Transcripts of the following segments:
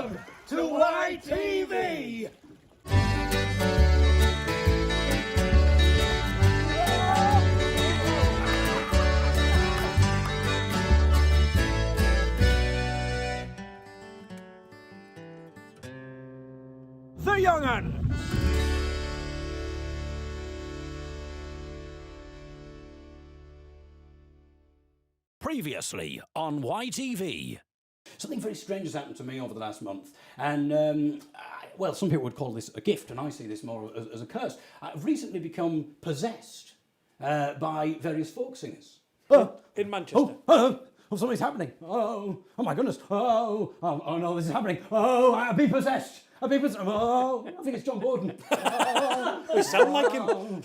Welcome to YTV! The Young Un! Previously on YTV. Something very strange has happened to me over the last month, and well, some people would call this a gift, and I see this more as a curse. I've recently become possessed by various folk singers. In Manchester. Oh, something's happening. Oh my goodness. Oh no, this is happening. Oh, I've been possessed. Oh, I think it's John Borden. We sound like him.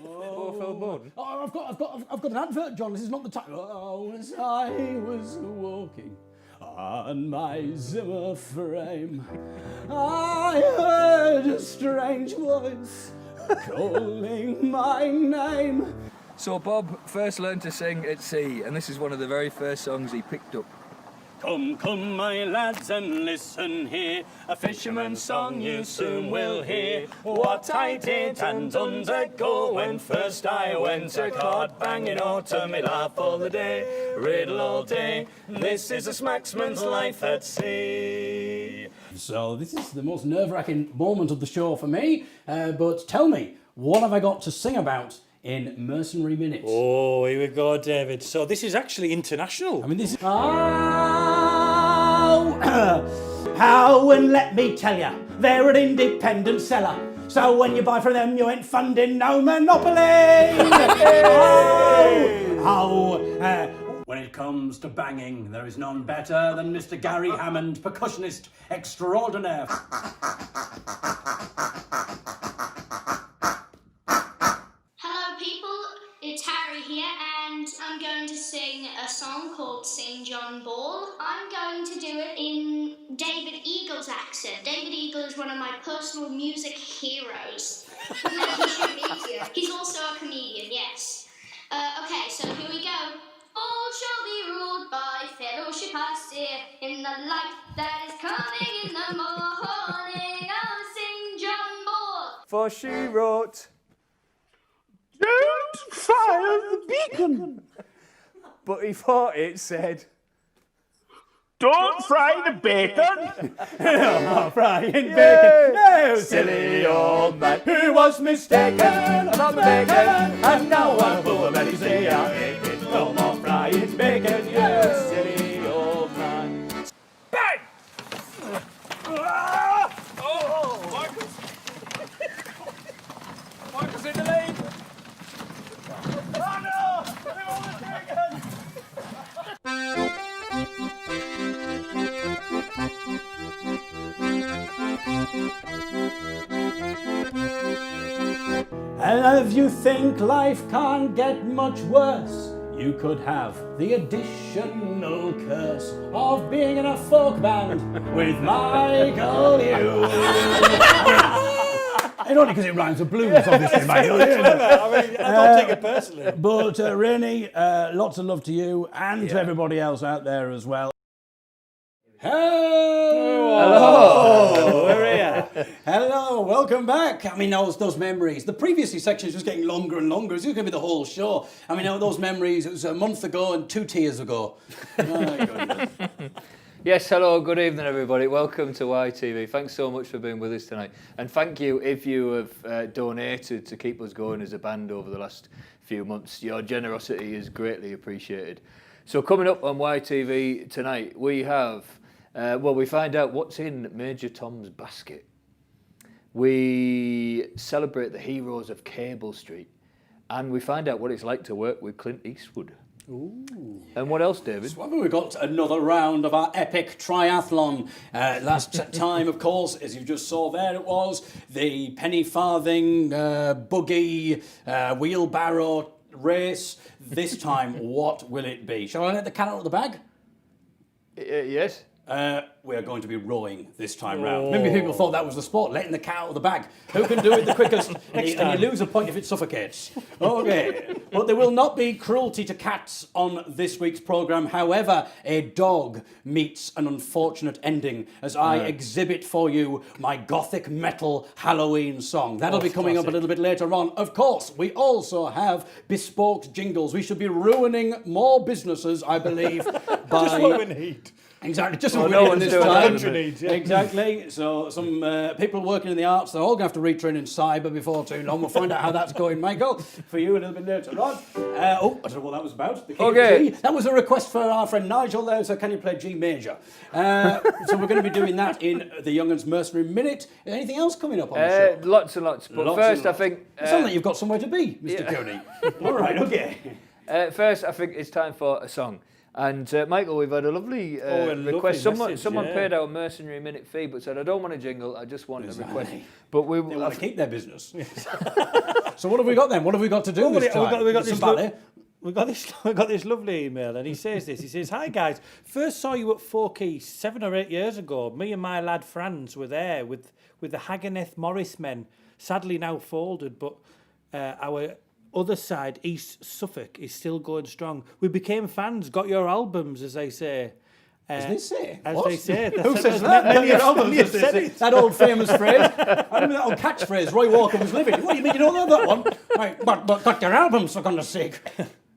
Oh, I've got an advert, John. This is not the time. Oh, as I was walking on my Zimmer frame, I heard a strange voice calling my name. So Bob first learned to sing at sea, and this is one of the very first songs he picked up. Come, come, my lads, and listen here. A fisherman's song you soon will hear. What I did and undergo when first I went a cod banging autumn, me laugh all the day, riddle all day. This is a smacksman's life at sea. So this is the most nerve-wracking moment of the show for me. But tell me, what have I got to sing about in Mercenary Minutes? Oh, here we go, David. So this is actually international. I mean, this is... How, and let me tell ya, they're an independent seller. So when you buy from them, you ain't funding no monopoly. When it comes to banging, there is none better than Mr. Gary Hammond, percussionist extraordinaire. Hello people, it's Harry here and I'm going to sing a song called St. John Ball. I'm going to do it in David Eagle's accent. David Eagle is one of my personal music heroes. He's also a comedian, yes. Okay, so here we go. All shall be ruled by fellowship, I say, in the light that is coming in the morning. Oh, St. John Ball. For she wrote, Don't fire the beacon. but he thought it said, Don't fry the bacon! Frying bacon. No, silly old man who was mistaken about the bacon, and now I'm full of many say it's no more frying bacon, you silly old man. Bang! Oh, Marcus in the lead. Oh no! They won the bacon! And if you think life can't get much worse, you could have the additional curse of being in a folk band with Michael Hughes. And only because it rhymes with blues, obviously, Michael. I mean, I don't take it personally. But Rainey, lots of love to you and to everybody else out there as well. Hello. We're here. Hello, welcome back. I mean, those memories. The previous section is just getting longer and longer. It's going to be the whole show. I mean, those memories, it was a month ago and 2 tears ago. Oh, goodness. Yes, hello, good evening everybody. Welcome to YTV. Thanks so much for being with us tonight. And thank you if you have donated to keep us going as a band over the last few months. Your generosity is greatly appreciated. So coming up on YTV tonight, we have, we find out what's in Major Tom's basket. We celebrate the heroes of Cable Street. And we find out what it's like to work with Clint Eastwood. Ooh. And what else, David? So we got another round of our epic triathlon. Last time, of course, as you just saw there, it was the penny farthing, buggy, wheelbarrow race. This time, what will it be? Shall I let the cat out of the bag? Yes. We are going to be rowing this time round. Maybe people thought that was the sport, letting the cat out of the bag. Who can do it the quickest? and you lose a point if it suffocates. Okay. But there will not be cruelty to cats on this week's programme. However, a dog meets an unfortunate ending as I exhibit for you my Gothic metal Halloween song. That'll be coming up a little bit later on. Of course, we also have bespoke jingles. We should be ruining more businesses, I believe, by... Just what we need. Exactly, just Well, what no we one's need this doing time. that. Exactly. So some people working in the arts, they're all going to have to retrain in cyber before too long. We'll find out how that's going, Michael, for you a little bit later on. I don't know what that was about. The key Okay. G. That was a request for our friend Nigel there, so can you play G major? So we're going to be doing that in the Young'uns Mercenary Minute. Anything else coming up on the show? Lots and lots. But Lots first, and lots. I think... It sounds like you've got somewhere to be, Mr. Cooney. All right, okay. First, I think it's time for a song. And Michael, we've had a lovely request. Someone paid our Mercenary Minute fee, but said, "I don't want a jingle. I just want a request." But They want to keep their business. So what have we got then? What have we got to do this time? We got this lovely email, and he says this. He says, "Hi guys, first saw you at Forkey 7 or 8 years ago. Me and my lad Franz were there with the Haganeth Morris men. Sadly now folded, but our other side, East Suffolk, is still going strong. We became fans, got your albums, as they say." As they say? As What? they say. Who says that? Many have said it. That old famous phrase. I remember that old catchphrase, Roy Walker was living. What do you mean you don't know that one? Right, but got your albums, for goodness sake.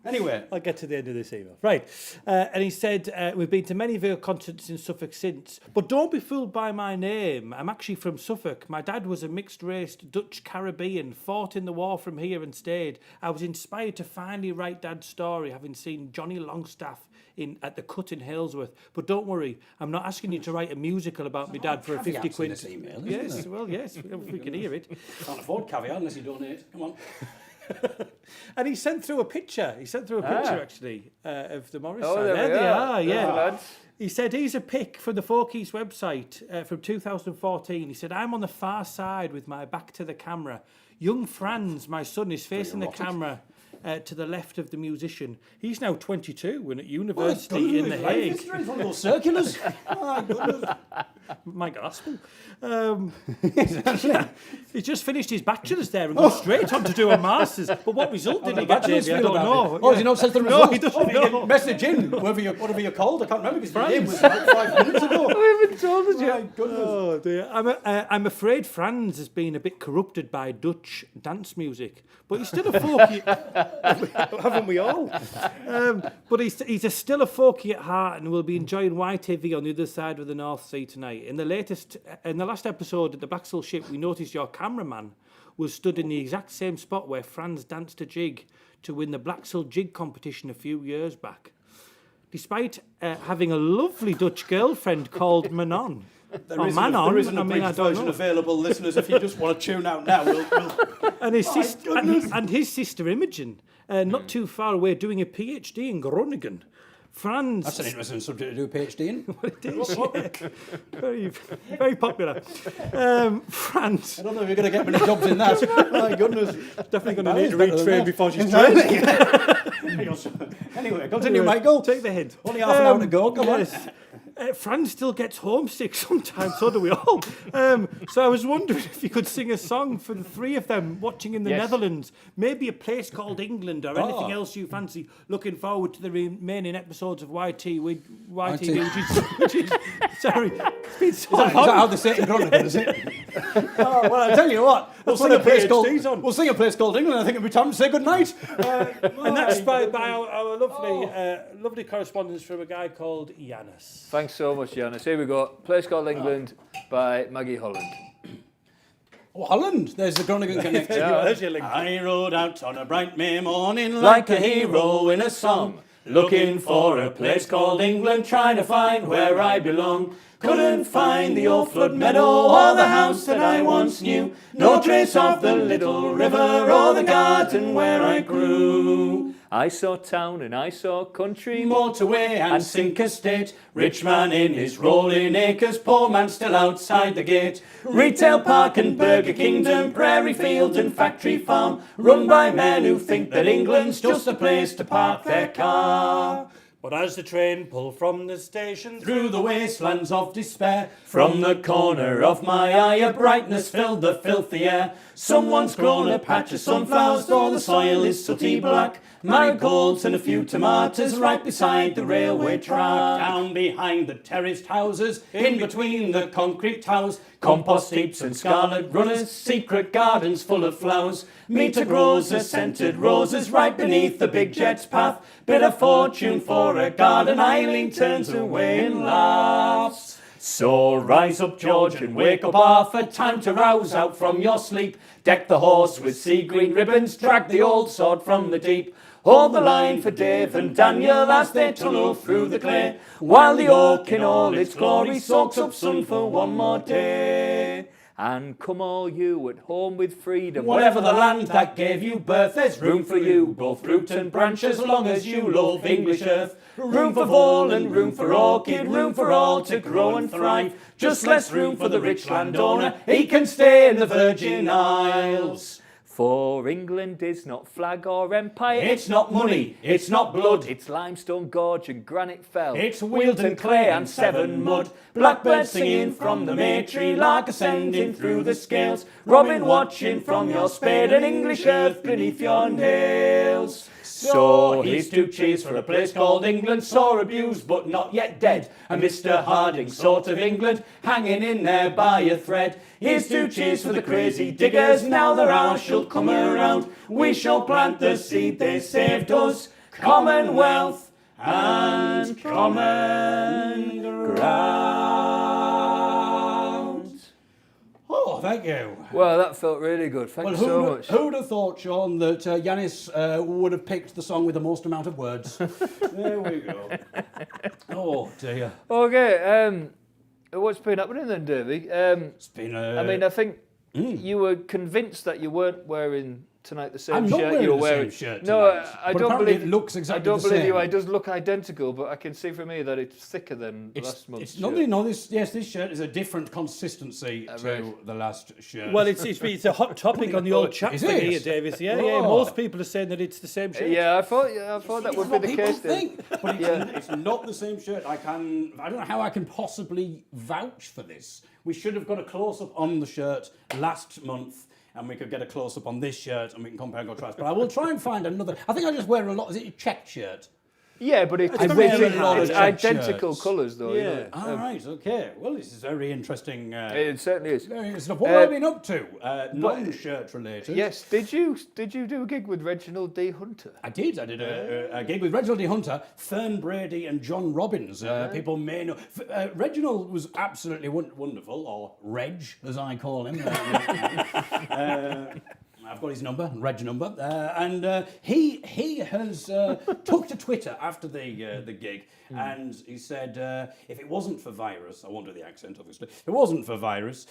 Anyway. I'll get to the end of this email. Right. And he said, we've been to many of your concerts in Suffolk since, but don't be fooled by my name. I'm actually from Suffolk. My dad was a mixed-race Dutch Caribbean, fought in the war from here and stayed. I was inspired to finally write Dad's story, having seen Johnny Longstaff at the Cut in Halesworth. But don't worry, I'm not asking you to write a musical about my dad for a 50 quid. This email, Yes, well, yes, we can hear it. Can't afford caviar unless you donate. Come on. And he sent through a picture. Actually, of the Morris Oh, side. there we they are. are, yeah. Lads. He said, here's a pic from the Forkeys website from 2014. He said, I'm on the far side with my back to the camera. Young Franz, my son, is facing the camera to the left of the musician. He's now 22 and at university in The Hague. It's one of those circulars. My goodness. My gospel. He's just finished his bachelor's there and gone straight on to do a master's. But what result did he get, Davey? I don't know. Oh, has he not said the result? No, he doesn't know. Message in, whatever you're called. I can't remember because the name was about 5 minutes ago. I haven't told us yet. My goodness. Oh dear. I'm afraid Franz has been a bit corrupted by Dutch dance music, but he's still a folky. Haven't we all? But he's still a folky at heart, and will be enjoying YTV on the other side of the North Sea tonight. In the last episode at the Blacksall ship, we noticed your cameraman was stood in the exact same spot where Franz danced a jig to win the Blacksall jig competition a few years back. Despite having a lovely Dutch girlfriend called Manon. There isn't a bridge version available, listeners. If you just want to tune out now, we'll... And his sister Imogen, not too far away, doing a PhD in Groningen. Franz. That's an interesting subject to do a PhD in. Well, it is, yeah. Very, very popular. Franz. I don't know if you're going to get many jobs in that. My goodness. Definitely going to need to retrain before she's trained. Anyway, continue, Michael. Take the hint. Only half an hour to go. Come on. Franz still gets homesick sometimes, so do we all. So I was wondering if you could sing a song for the three of them watching in the Netherlands, maybe a place called England or anything else you fancy. Looking forward to the remaining episodes of YTV, which is sorry. It's been so Is that how they say it in Groningen, is it? Oh, well, I'll tell you what. We'll sing a place called England. I think it'll be time to say goodnight. And that's by our lovely correspondence from a guy called Yanis. Thanks so much, Giannis. Here we go. Place Called England by Maggie Holland. Oh, Holland. There's the Groningen connection. There's your link. I rode out on a bright May morning like a hero in a song, looking for a place called England, trying to find where I belong. Couldn't find the old flood meadow or the house that I once knew. No trace of the little river or the garden where I grew. I saw town and I saw country, Motorway and sink estate, rich man in his rolling acres, poor man still outside the gate. Retail park and Burger Kingdom, prairie field and factory farm, run by men who think that England's just a place to park their car. But as the train pulled from the station Through the wastelands of despair, From the corner of my eye, a brightness filled the filthy air. Someone's grown a patch of sunflowers, though the soil is sooty black. Marigolds and a few tomatoes right beside the railway track. down behind the terraced houses, In between the concrete towers, compost heaps and scarlet runners, secret gardens full of flowers. Meter grows a scented roses right beneath the big jet's path. Bit of fortune for a garden, Eileen turns away and laughs. So rise up, George, and wake up Arthur. Time to rouse out from your sleep. Deck the horse with sea green ribbons, drag the old sword from the deep. Hold the line for Dave and Daniel as they tunnel through the clay, while the oak in all its glory soaks up sun for one more day. And come all you at home with freedom, whatever the land that gave you birth, there's room for you, both root and branch, as long as you love English earth. Room for vole and room for orchid, room for all to grow and thrive. Just less room for the rich landowner, he can stay in the Virgin Isles. For England is not flag or empire, it's not money, it's not blood, it's limestone gorge and granite fell, it's Wealdon clay and Severn mud. Blackbird singing from the May tree, lark ascending through the scales, robin watching from your spade, and English earth beneath your nails. So here's 2 cheers for a place called England, sore abused but not yet dead, a Mr. Harding sort of England, hanging in there by a thread. Here's 2 cheers for the crazy diggers, now their hour shall come around. We shall plant the seed they saved us, Commonwealth and common ground. Oh, thank you. Well, that felt really good. Thank you so much. Who'd have thought, Sean, that Yanis would have picked the song with the most amount of words? There we go. Oh, dear. Okay, what's been happening then, Davey? It's been I mean, I think you were convinced that you weren't wearing tonight the same I'm not shirt wearing you were the wearing. same shirt No, tonight, I but don't apparently believe it looks exactly I don't the believe same. you. It does look identical, but I can see for me that it's thicker than last month's It's shirt. this shirt is a different consistency to right. the last shirt. Well, it's a hot topic on the old chat Is thing it? here, Davis. Yeah, Oh. most people are saying that it's the same shirt. Yeah, I thought that It's would what be the people case. Then. think, but it's not the same shirt. I don't know how I can possibly vouch for this. We should have got a close-up on the shirt last month, and we could get a close-up on this shirt, and we can compare and contrast. But I will try and find another. I think I just wear a lot. Is it a checked shirt? Yeah, but it's identical colours, though. Yeah. You know. All right, okay. Well, this is very interesting. It certainly is. Very interesting. What have I been up to? Non-shirt related. Yes. Did you do a gig with Reginald D. Hunter? I did a gig with Reginald D. Hunter, Fern Brady and John Robbins. People may know. Reginald was absolutely wonderful, or Reg, as I call him. I've got his number, Reg's number, and he has took to Twitter after the gig, and he said if it wasn't for virus, I won't do the accent obviously, if it wasn't for virus,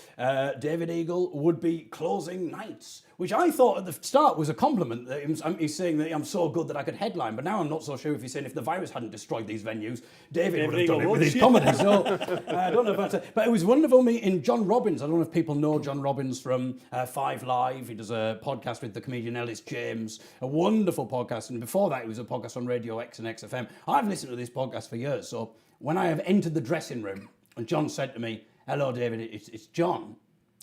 David Eagle would be closing nights, which I thought at the start was a compliment. That he's saying that I'm so good that I could headline, but now I'm not so sure if he's saying if the virus hadn't destroyed these venues, David would have done it with his comedy. So I don't know about that. But it was wonderful meeting John Robbins. I don't know if people know John Robbins from 5 Live. He does a podcast with the comedian Ellis James, a wonderful podcast. And before that, it was a podcast on Radio X and XFM. I've listened to this podcast for years. So when I have entered the dressing room and John said to me, "Hello, David, it's John."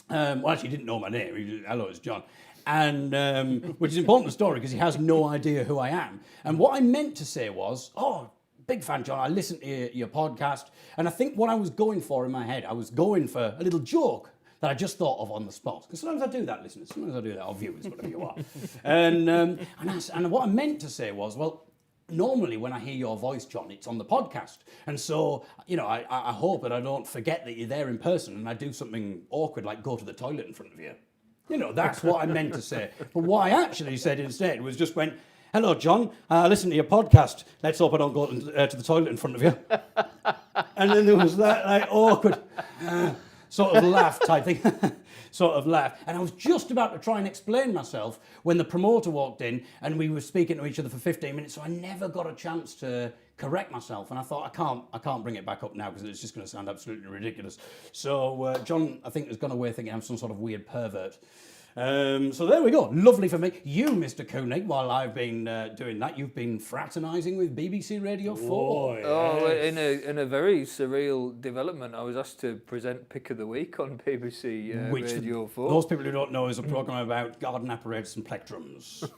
Well, actually, he didn't know my name. He just, "Hello, it's John." And which is an important story because he has no idea who I am. And what I meant to say was, "Oh, big fan, John. I listened to your podcast." And I think what I was going for in my head, I was going for a little joke that I just thought of on the spot. Because sometimes I do that, listeners. Sometimes I do that, or viewers, whatever you are. And what I meant to say was, well, normally when I hear your voice, John, it's on the podcast. And so, you know, I hope that I don't forget that you're there in person and I do something awkward like go to the toilet in front of you. You know, that's what I meant to say. But what I actually said instead was just went, "Hello, John, listen to your podcast. Let's hope I don't go to the toilet in front of you." And then there was that like awkward sort of laugh type thing. Sort of laugh. And I was just about to try and explain myself when the promoter walked in and we were speaking to each other for 15 minutes, so I never got a chance to correct myself. And I thought, I can't bring it back up now because it's just going to sound absolutely ridiculous. So John, I think, has gone away thinking I'm some sort of weird pervert. So there we go. Lovely for me. You, Mr. Koenig, while I've been doing that, you've been fraternising with BBC Radio 4. Oh, in a very surreal development, I was asked to present Pick of the Week on BBC Radio 4. Those people who don't know is a programme about garden apparatus and plectrums.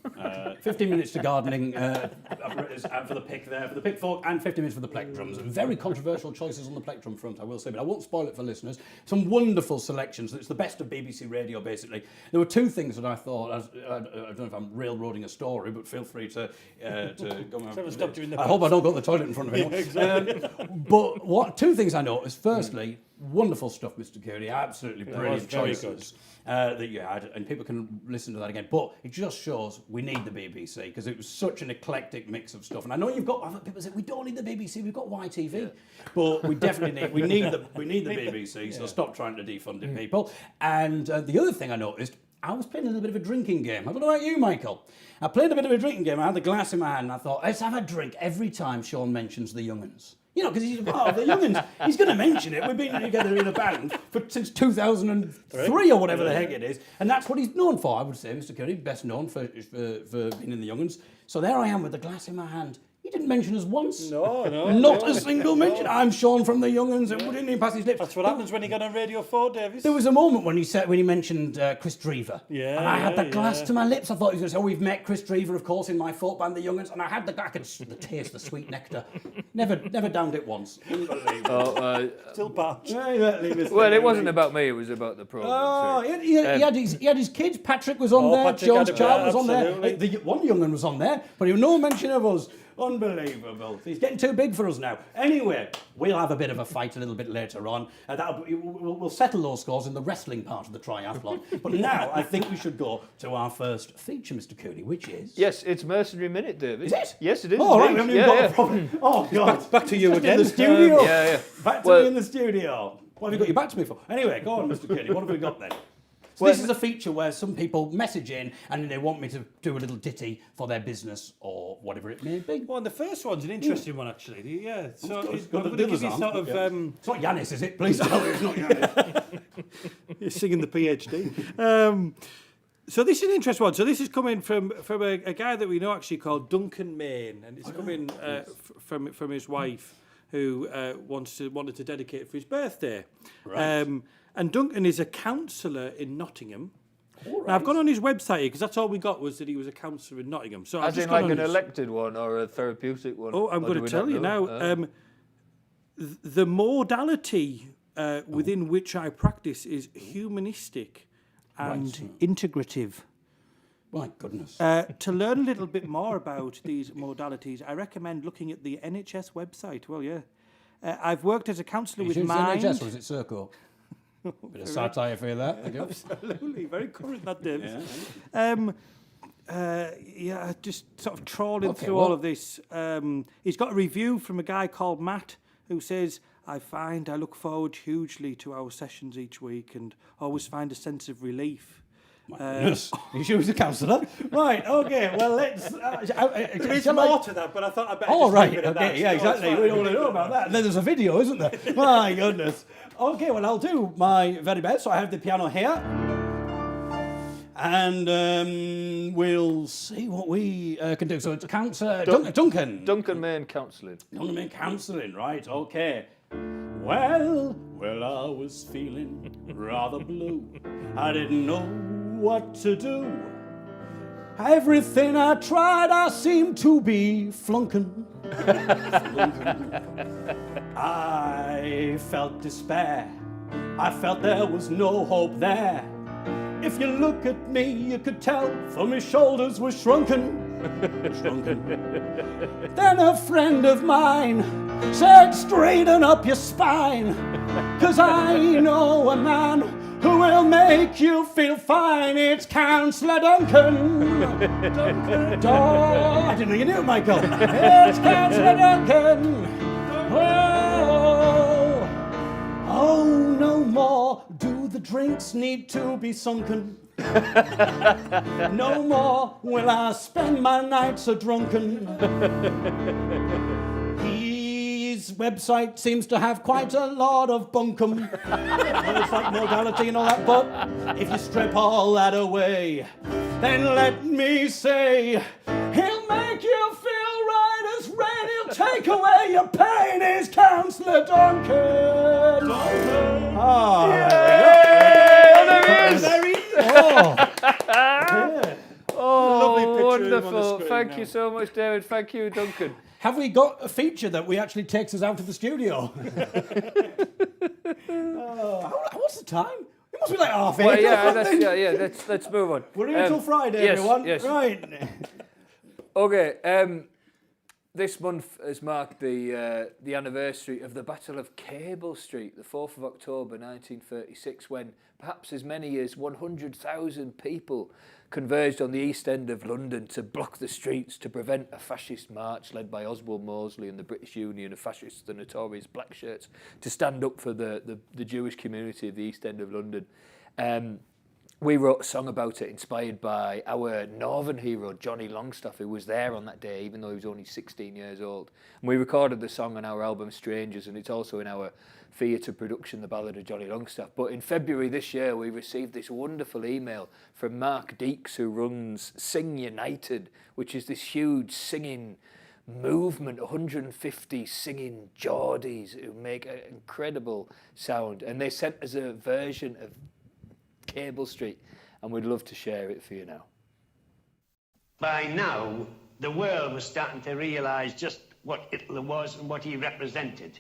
15 minutes to gardening apparatus for the pick there, for the pick fork, and 50 minutes for the plectrums. Very controversial choices on the plectrum front, I will say, but I won't spoil it for listeners. Some wonderful selections. It's the best of BBC Radio, basically. There were two things that I thought, I don't know if I'm railroading a story, but feel free to go on. I hope I don't go to the toilet in front of anyone. Yeah, exactly. But two things I noticed. Firstly, wonderful stuff, Mr. Curry. Absolutely brilliant choices that you had, and people can listen to that again. But it just shows we need the BBC because it was such an eclectic mix of stuff. And I know you've got people say we don't need the BBC, we've got YTV, but we definitely need the BBC. So stop trying to defund it, people. And the other thing I noticed, I was playing a little bit of a drinking game. I don't know about you, Michael. I played a bit of a drinking game. I had the glass in my hand and I thought, let's have a drink every time Sean mentions the Young'uns. You know, because he's part of the Young'uns. He's going to mention it. We've been together in a band since 2003 or whatever the heck it is. And that's what he's known for, I would say, Mr. Curry, best known for being in the Young'uns. So there I am with the glass in my hand. He didn't mention us once. Not a single mention. I'm Sean from the Young'uns, and didn't even pass his lips. That's what happens when you get on Radio 4, Davis. There was a moment when he mentioned Chris Drever. Yeah. And I had the glass to my lips. I thought he was going to say, we've met Chris Drever, of course, in my folk band, the Young'uns. And I could taste the sweet nectar. Never downed it once. Unbelievable. Still parched. Well, it wasn't about me, it was about the programme. Oh, he had his kids. Patrick was on there. Patrick George had a- Child was on absolutely. there. One Young'un was on there, but he was no mention of us. Unbelievable. He's getting too big for us now. Anyway, we'll have a bit of a fight a little bit later on. We'll settle those scores in the wrestling part of the triathlon. But now I think we should go to our first feature, Mr. Cooney, which is... Yes, it's Mercenary Minute, David. Is it? Yes, it is. Oh, right, we indeed. haven't even got a problem. Oh, God. Back to you Just again. in the studio. Yeah. Back to me in the studio. What have you got your back to me for? Anyway, go on, Mr. Cooney. What have we got then? So this is a feature where some people message in and they want me to do a little ditty for their business or whatever it may be. Well, and the first one's an interesting one, actually. Yeah. So It's I'm got going the to give you dillers sort on. of... Yeah. It's not Yanis, is it? Please tell me it's not Yanis. You're singing the PhD. So this is an interesting one. So this is coming from a guy that we know actually called Duncan Main, and it's coming from his wife, who wanted to dedicate it for his birthday. Right. And Duncan is a councillor in Nottingham. All Now, I've gone on his website because that's all we got was that he was a councillor in Nottingham. So I've As just in gone like on an his- elected one or a therapeutic one? Oh, I'm Or going do to we tell not you know? now. The modality within which I practice is humanistic and integrative. My goodness. To learn a little bit more about these modalities, I recommend looking at the NHS website. Well, yeah. I've worked as a counsellor with Is it Mind. NHS or is it Circo? Bit of satire for you there. Thank you. Absolutely, very current that, Davis. Yeah. Just sort of trawling Okay, through well- all of this. He's got a review from a guy called Matt who says, I look forward hugely to our sessions each week and always find a sense of relief. Goodness. You sure he's a counsellor? Right, okay, well, let's... There is more to that, but I thought I'd better Oh, just right, leave it at okay, that. yeah, No, exactly. it's We fine. all know about that. And then there's a video, isn't there? My goodness. Okay, well, I'll do my very best. So I have the piano here. And we'll see what we can do. So it's Duncan. Duncan Main Counselling. Duncan Main Counselling, right, okay. Well, I was feeling rather blue. I didn't know what to do. Everything I tried, I seemed to be flunking. I felt despair. I felt there was no hope there. If you look at me, you could tell, for my shoulders were shrunken. Then a friend of mine said, straighten up your spine, 'cause I know a man who will make you feel fine. It's Councillor Duncan. I didn't know you knew it, Michael. It's Councillor Duncan. Oh, no more do the drinks need to be sunken. No more will I spend my nights a drunken. He's his website seems to have quite a lot of bunkum. It's like modality and all that, but if you strip all that away, then let me say, he'll make you feel right as rain. He'll take away your pain. He's Councillor Duncan. Ah, There he is. Lovely picture of him on the Wonderful. screen Thank now. you so much, David. Thank you, Duncan. Have we got a feature that we actually takes us out of the studio? What's the time? It must be like 8:30. Well, let's move on. We're here till Friday, yes, everyone. yes. Right. Okay, this month has marked the anniversary of the Battle of Cable Street, the 4th of October 1936, when perhaps as many as 100,000 people converged on the East End of London to block the streets to prevent a fascist march led by Oswald Mosley and the British Union of Fascists, the notorious Black Shirts, to stand up for the Jewish community of the East End of London. We wrote a song about it inspired by our northern hero, Johnny Longstaff, who was there on that day, even though he was only 16 years old. And we recorded the song on our album Strangers, and it's also in our theatre production, The Ballad of Johnny Longstaff. But in February this year, we received this wonderful email from Mark Deeks, who runs Sing United, which is this huge singing movement, 150 singing Geordies who make an incredible sound. And they sent us a version of Cable Street, and we'd love to share it for you now. By now, the world was starting to realise just what Hitler was and what he represented.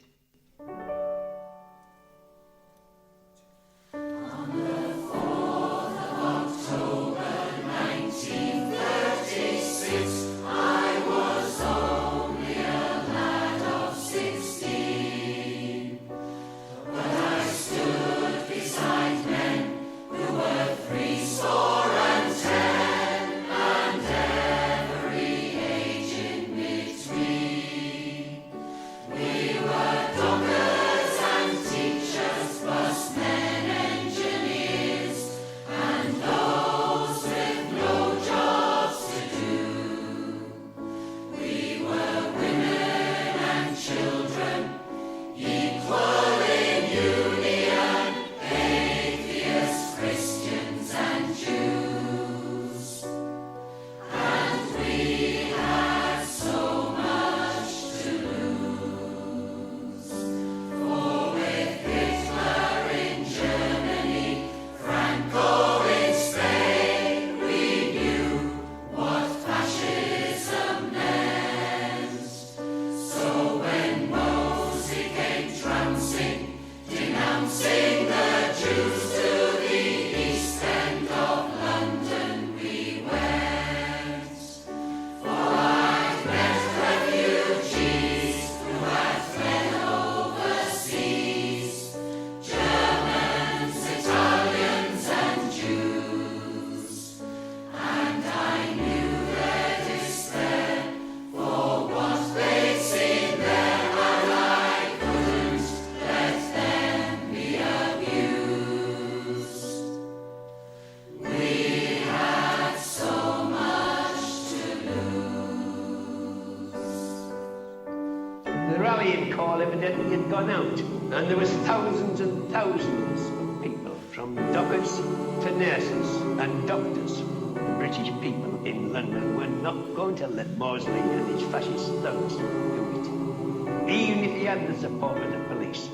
Evidently had gone out, and there was thousands and thousands of people, from dockers to nurses and doctors. The British people in London were not going to let Mosley and his fascist thugs do it, even if he had the support of the police.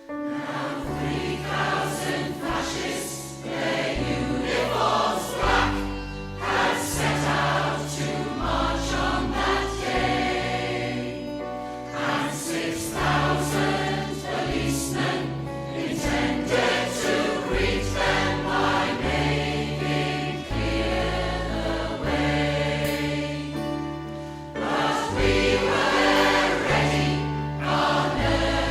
Now 3,000 fascists, their uniforms black, had set out to march on that day. And 6,000 policemen intended to greet them by making clear the way. But we were ready, our nerves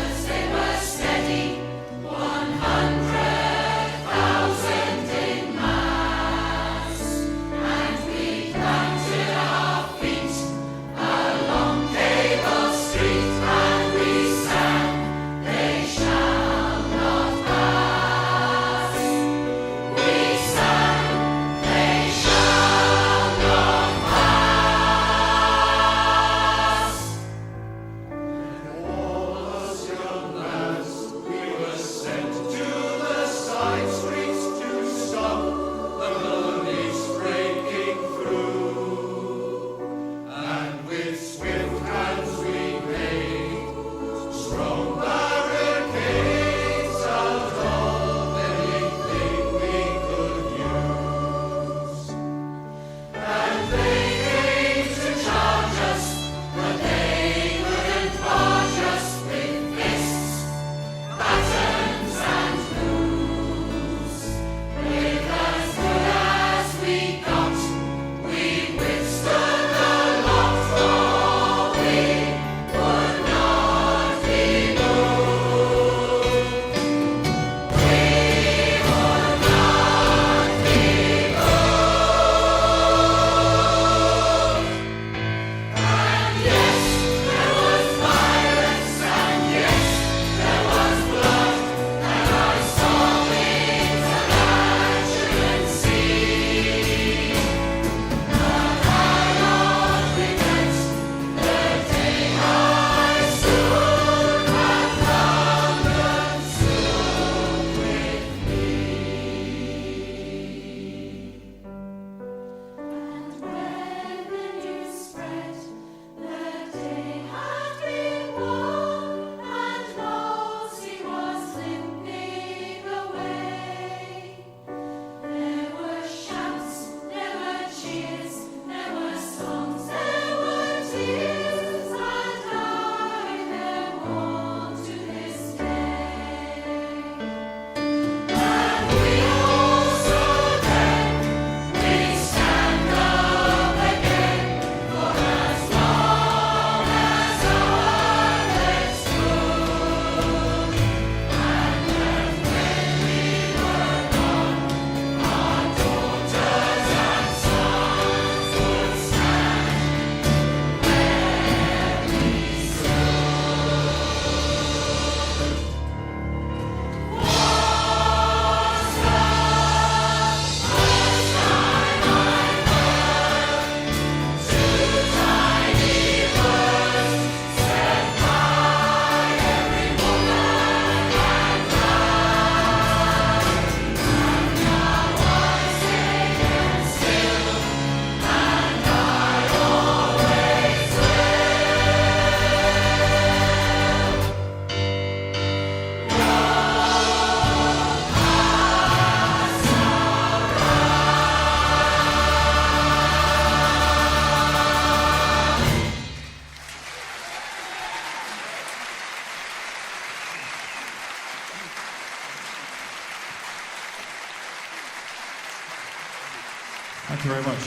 very much.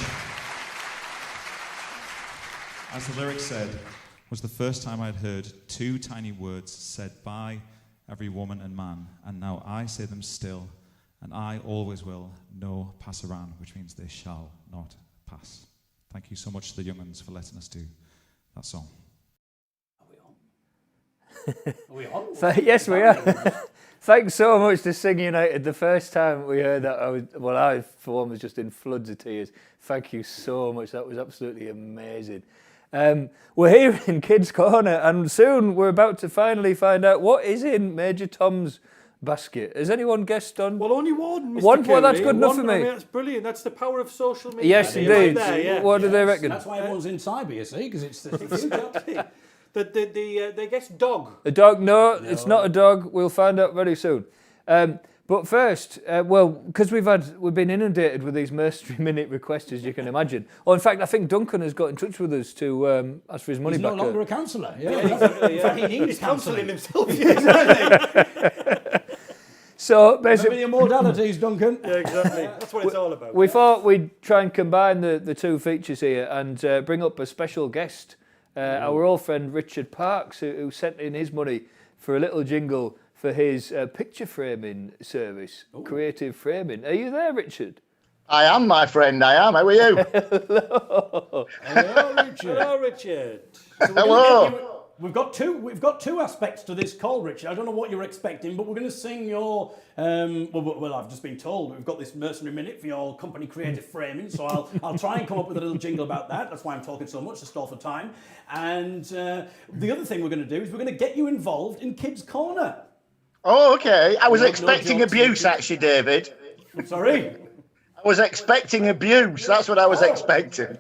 As the lyric said, was the first time I'd heard two tiny words said by every woman and man, and now I say them still, and I always will, no passaran, which means they shall not pass. Thank you so much to the young ones for letting us do that song. Are we on? Yes, we are. Thanks so much to Sing United. The first time we heard that, I for one was just in floods of tears. Thank you so much. That was absolutely amazing. We're here in Kids Corner, and soon we're about to finally find out what is in Major Tom's basket. Has anyone guessed on? Well, only one, Mr. One? Well, that's Curry. good enough for me. I mean, that's brilliant. That's the power of social media. Yes, indeed. Right there, yeah. What do they reckon? That's why everyone's in cyber, you see, because it's the future. They guess dog. A dog? No, it's not a dog. We'll find out very soon. But first, because we've been inundated with these Mercenary Minute requests, as you can imagine. Oh, in fact, I think Duncan has got in touch with us to ask for his money back. He's no longer a counsellor. Yeah, exactly. In fact, he needs He's counselling counselling. himself. Exactly. So basically, your modalities, Duncan. Yeah, exactly. That's what it's all about. We thought we'd try and combine the two features here and bring up a special guest, our old friend Richard Parks, who sent in his money for a little jingle for his picture framing service, Creative Framing. Are you there, Richard? I am, my friend, I am. How are you? Hello. Hello, Richard. Hello, Richard. So Hello. We've got two aspects to this call, Richard. I don't know what you're expecting, but we're going to sing your. Well, I've just been told we've got this Mercenary Minute for your company, Creative Framing. So I'll try and come up with a little jingle about that. That's why I'm talking so much to stall for time. And the other thing we're going to do is we're going to get you involved in Kids Corner. Oh, okay. I was No expecting jokes, abuse, actually, David. Sorry. I was expecting abuse. That's what I was expecting.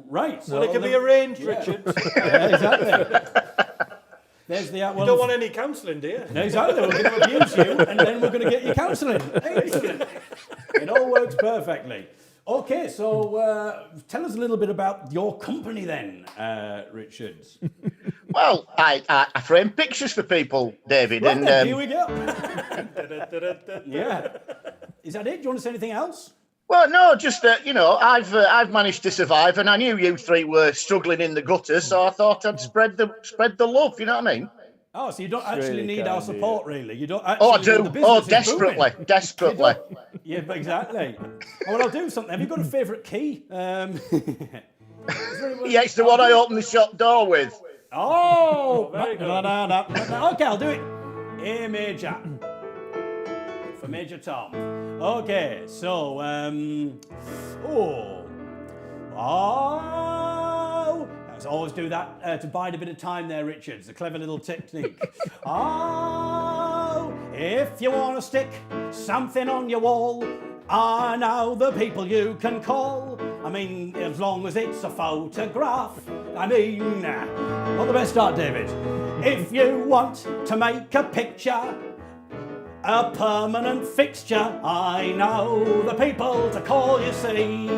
Right. Well, it can be arranged, Richard. Yeah, exactly. There's the You don't want any counselling, do you? No, exactly. We're going to abuse you, and then we're going to get you counselling. It all works perfectly. Okay, so tell us a little bit about your company then, Richard. Well, I frame pictures for people, David. Right and then, here we go. Yeah. Is that it? Do you want to say anything else? Well, no, just that, I've managed to survive, and I knew you three were struggling in the gutter, so I thought I'd spread the love. You know what I mean? Oh, so you don't Really actually need our support, really? You don't. Oh, I Actually, do. the business is Desperately, booming. desperately. Yeah, exactly. Oh, well, I'll do something. Have you got a favourite key? Yeah, it's the one I opened the shop door with. Oh, very good. Okay, I'll do it. A major. For Major Tom. Okay, so, let's always do that to bide a bit of time there, Richard. It's a clever little technique. If you want to stick something on your wall, I know the people you can call. I mean, as long as it's a photograph. I mean, not the best start, David. If you want to make a picture, a permanent fixture, I know the people to call, you see.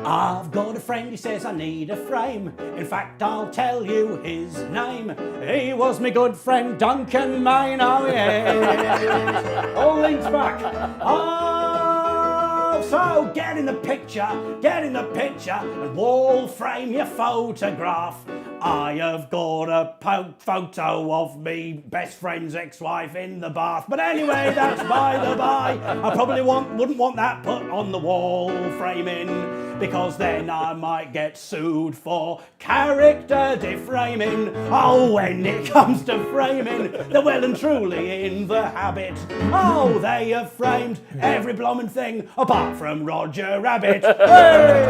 I've got a friend, he says I need a frame. In fact, I'll tell you his name. He was my good friend Duncan Main, oh yeah. All links back. Oh, so get in the picture, and wall frame your photograph. I have got a photo of me best friend's ex-wife in the bath. But anyway, that's by the by. I probably wouldn't want that put on the wall framing, because then I might get sued for character deframing. Oh, when it comes to framing, they're well and truly in the habit. Oh, they have framed every blooming thing apart from Roger Rabbit. Hey!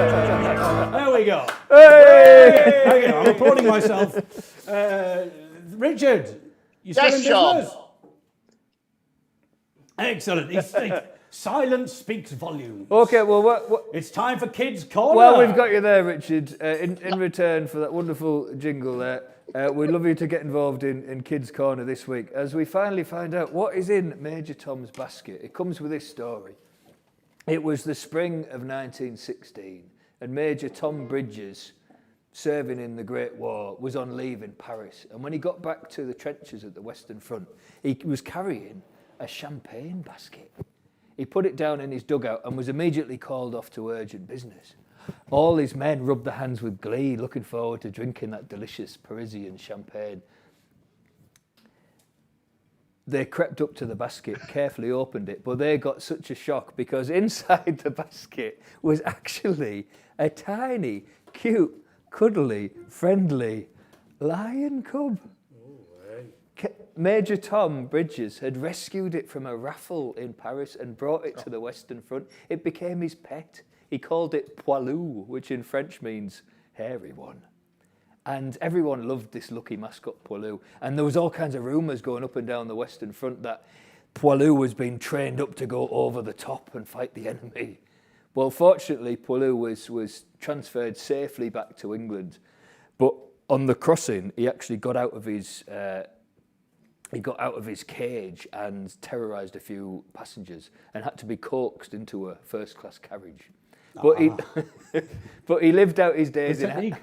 There we go. Hey! There you go. I'm applauding myself. Richard, you still in business? Excellent. Silence speaks volumes. Okay, well, what? It's time for Kids Corner. Well, we've got you there, Richard. In return for that wonderful jingle there, we'd love you to get involved in Kids Corner this week as we finally find out what is in Major Tom's basket. It comes with this story. It was the spring of 1916, and Major Tom Bridges, serving in the Great War, was on leave in Paris. And when he got back to the trenches at the Western Front, he was carrying a champagne basket. He put it down in his dugout and was immediately called off to urgent business. All his men rubbed their hands with glee, looking forward to drinking that delicious Parisian champagne. They crept up to the basket, carefully opened it, but they got such a shock because inside the basket was actually a tiny, cute, cuddly, friendly lion cub. Major Tom Bridges had rescued it from a raffle in Paris and brought it to the Western Front. It became his pet. He called it Poilou, which in French means hairy one. And everyone loved this lucky mascot, Poilou. And there was all kinds of rumours going up and down the Western Front that Poilou was being trained up to go over the top and fight the enemy. Well, fortunately, Poilou was transferred safely back to England. But on the crossing, he actually got out of his cage and terrorised a few passengers and had to be coaxed into a first-class carriage. But he lived out his days in a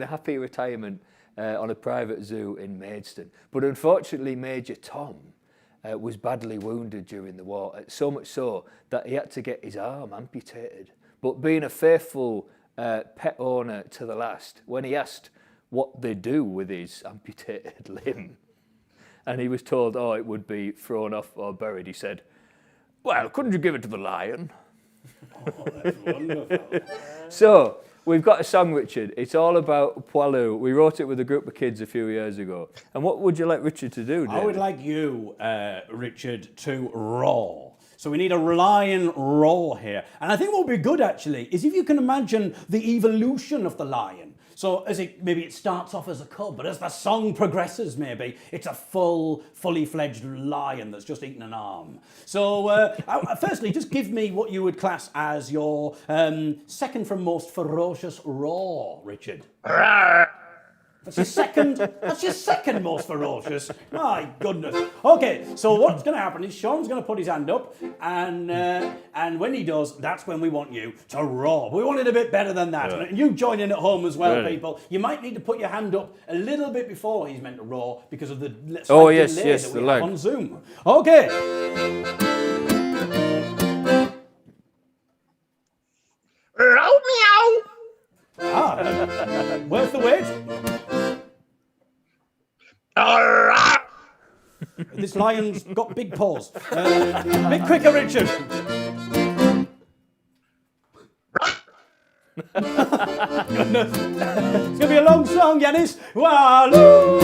happy retirement on a private zoo in Maidstone. But unfortunately, Major Tom was badly wounded during the war, so much so that he had to get his arm amputated. But being a faithful pet owner to the last, when he asked what they do with his amputated limb, and he was told, it would be thrown off or buried, he said, well, couldn't you give it to the lion? That's wonderful. So, we've got a song, Richard. It's all about Poilou. We wrote it with a group of kids a few years ago. And what would you like Richard to do, David? I would like you, Richard, to roar. So we need a lion roar here. And I think what would be good, actually, is if you can imagine the evolution of the lion. So maybe it starts off as a cub, but as the song progresses, maybe it's a fully fledged lion that's just eaten an arm. So firstly, just give me what you would class as your second from most ferocious roar, Richard. That's your second most ferocious. My goodness. Okay, so what's going to happen is Sean's going to put his hand up, and when he does, that's when we want you to roar. We want it a bit better than that. Yeah. And you join in at home as well, people. You might need to put your hand up a little bit before he's meant to roar because of the delay that we have on Zoom. Okay. Meow. Worth the wait. This lion's got big paws. A bit quicker, Richard. Goodness. It's going to be a long song, Yanis. Waloo,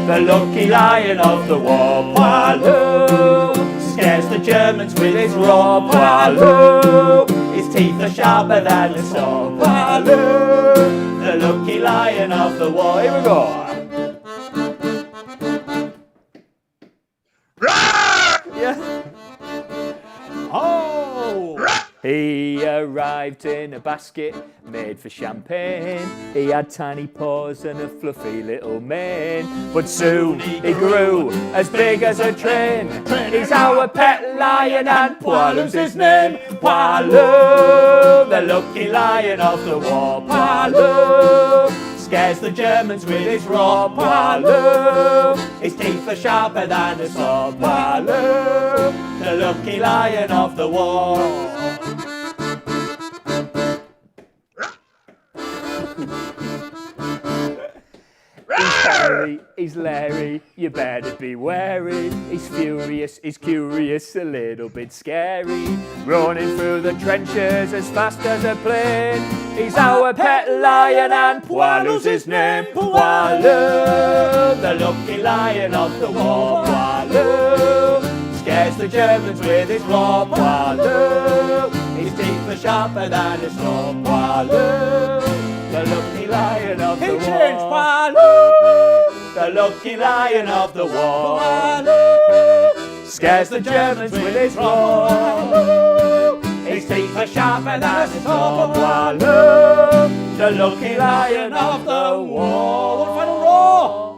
the lucky lion of the war. Waloo, scares the Germans with his roar. Waloo, his teeth are sharper than a sword. Waloo, the lucky lion of the war. Here we go. Yeah. Oh! He arrived in a basket made for champagne. He had tiny paws and a fluffy little mane. But soon he grew as big as a train. He's our pet lion and Poilou's his name. Poilou, the lucky lion of the war. Poilou, scares the Germans with his roar. Poilou, his teeth are sharper than a sword. Poilou, the lucky lion of the war. He's Larry, you better be wary. He's furious, he's curious, a little bit scary. Running through the trenches as fast as a plane. He's our pet lion and Poilou's his name. Poilou, the lucky lion of the war. Poilou, scares the Germans with his roar. Poilou, his teeth are sharper than a sword. Poilou, the lucky lion of the war. He changed Poilou, the lucky lion of the war. Poilou, scares the Germans with his roar. Poilou, his teeth are sharper than a sword. Poilou, the lucky lion of the war. One final roar.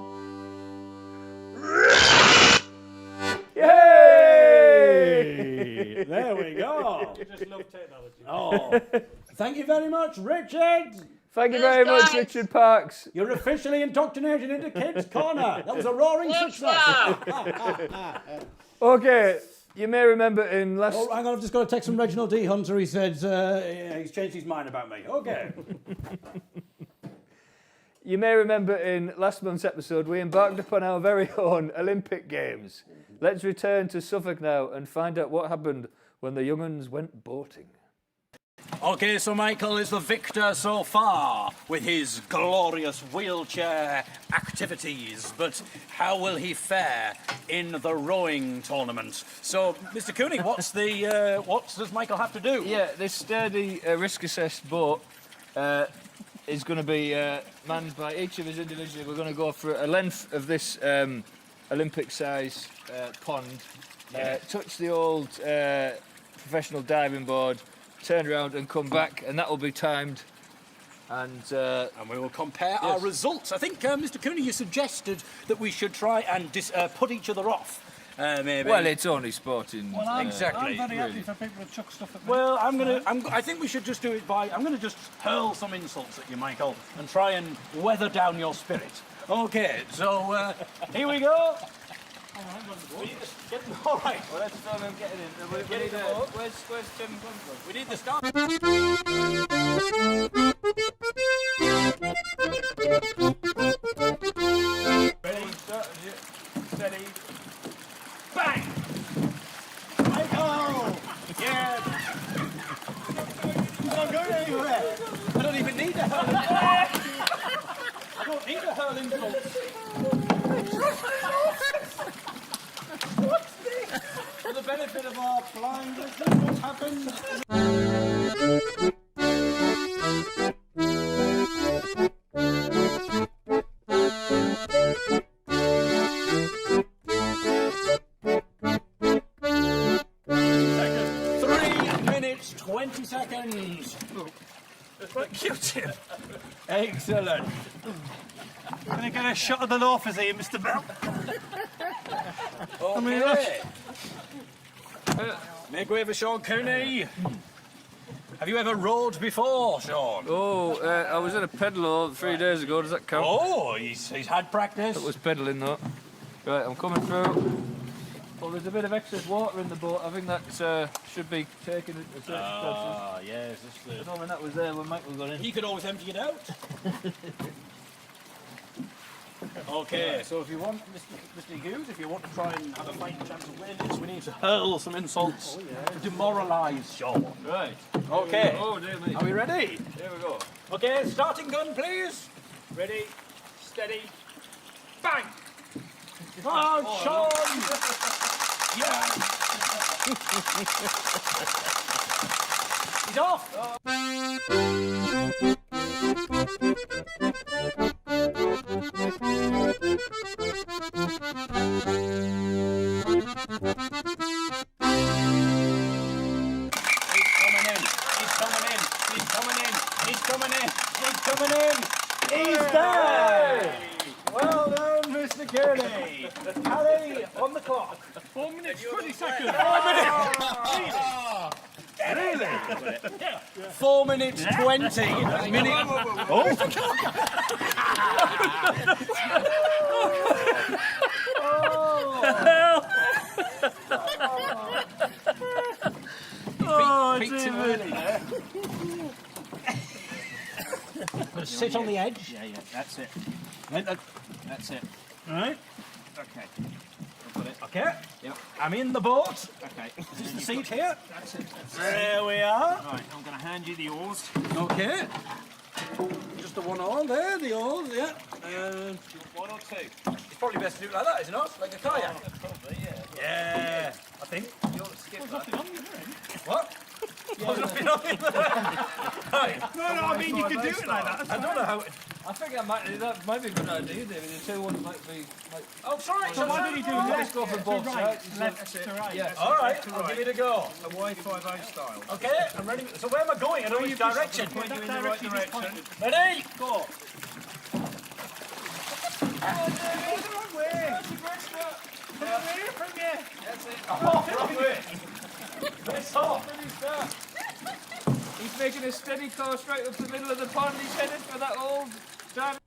Yay! There we go. Just love technology. Oh, thank you very much, Richard. Thank you very much, Richard Parks. You're officially indoctrinated into Kids Corner. That was a roaring success. Okay, You may remember in last... Oh, hang on, I've just got a text from Reginald D. Hunter. He said he's changed his mind about me. Okay. You may remember in last month's episode, we embarked upon our very own Olympic Games. Let's return to Suffolk now and find out what happened when the young uns went boating. Okay, so Michael is the victor so far with his glorious wheelchair activities, but how will he fare in the rowing tournament? So, Mr. Cooney, what does Michael have to do? Yeah, this sturdy, risk-assessed boat is going to be manned by each of us individually. We're going to go for a length of this Olympic-size pond, touch the old professional diving board, turn around and come back, and that will be timed. And we will compare our results. I think, Mr. Cooney, you suggested that we should try and put each other off. Maybe. Well, it's only sporting. Well, exactly. I'm very happy for people to chuck stuff at me. Well, I think we should just do it by... I'm going to just hurl some insults at you, Michael, and try and weather down your spirit. Okay, so here we go. All right. Well, let's start getting in. Where's Tim come from? We need the start. Ready? Steady. Bang! Michael! Yes! I'm not going anywhere. I don't even need to hurl insults. I don't need to hurl insults. What's this? For the benefit of our blind listeners, what's happened? 20 seconds. Thank you, Tim. Excellent. Can I get a shot of the loafers here, Mr. Bell? Okay. Make way for Sean Cooney. Have you ever rowed before, Sean? Oh, I was in a pedalo 3 days ago. Does that count? Oh, he's had practice. That was pedalling, though. Right, I'm coming through. Well, there's a bit of excess water in the boat. I think that should be taken into certain places. Yes. I don't think that was there when Michael got in. He could always empty it out. Okay, so if you want, Mr. Hughes, if you want to try and have a fighting chance of winning this, we need to hurl some insults to demoralise Sean. Right. Okay. Oh, dear me. Are we ready? Here we go. Okay, starting gun, please. Ready, steady, bang! Oh, Sean! Yeah. He's off. 4 minutes, 20 seconds. 4 minutes. Really? 4 minutes 20. Peaked him early there. Sit on the edge. Yeah, that's it. That's it. All right. Okay. Okay. Yep. I'm in the boat. Okay. Is this the seat here? That's it. There we are. Right, I'm going to hand you the oars. Okay. Just the one on there, the oars, yeah. One or two? It's probably best to do it like that, is it not? Like a kayak. Probably, yeah. Yeah, I think. You ought to skip that. What? Right. No, I mean, you could do it like that. I don't know how it... I think that might be a good idea, David. The two ones might be... Oh, sorry. So why don't you do Let's left go for to both right, sides. left to right? Yes. All right, I'll give it a go. A Y50 style. Okay, I'm ready. So where am I going? I know which direction. Point you in the right direction. Ready? Go. That's a great start. Away from you. That's it. Oh, wrong way. It's off. He's making a steady course right up the middle of the pond. He's headed for that old diving.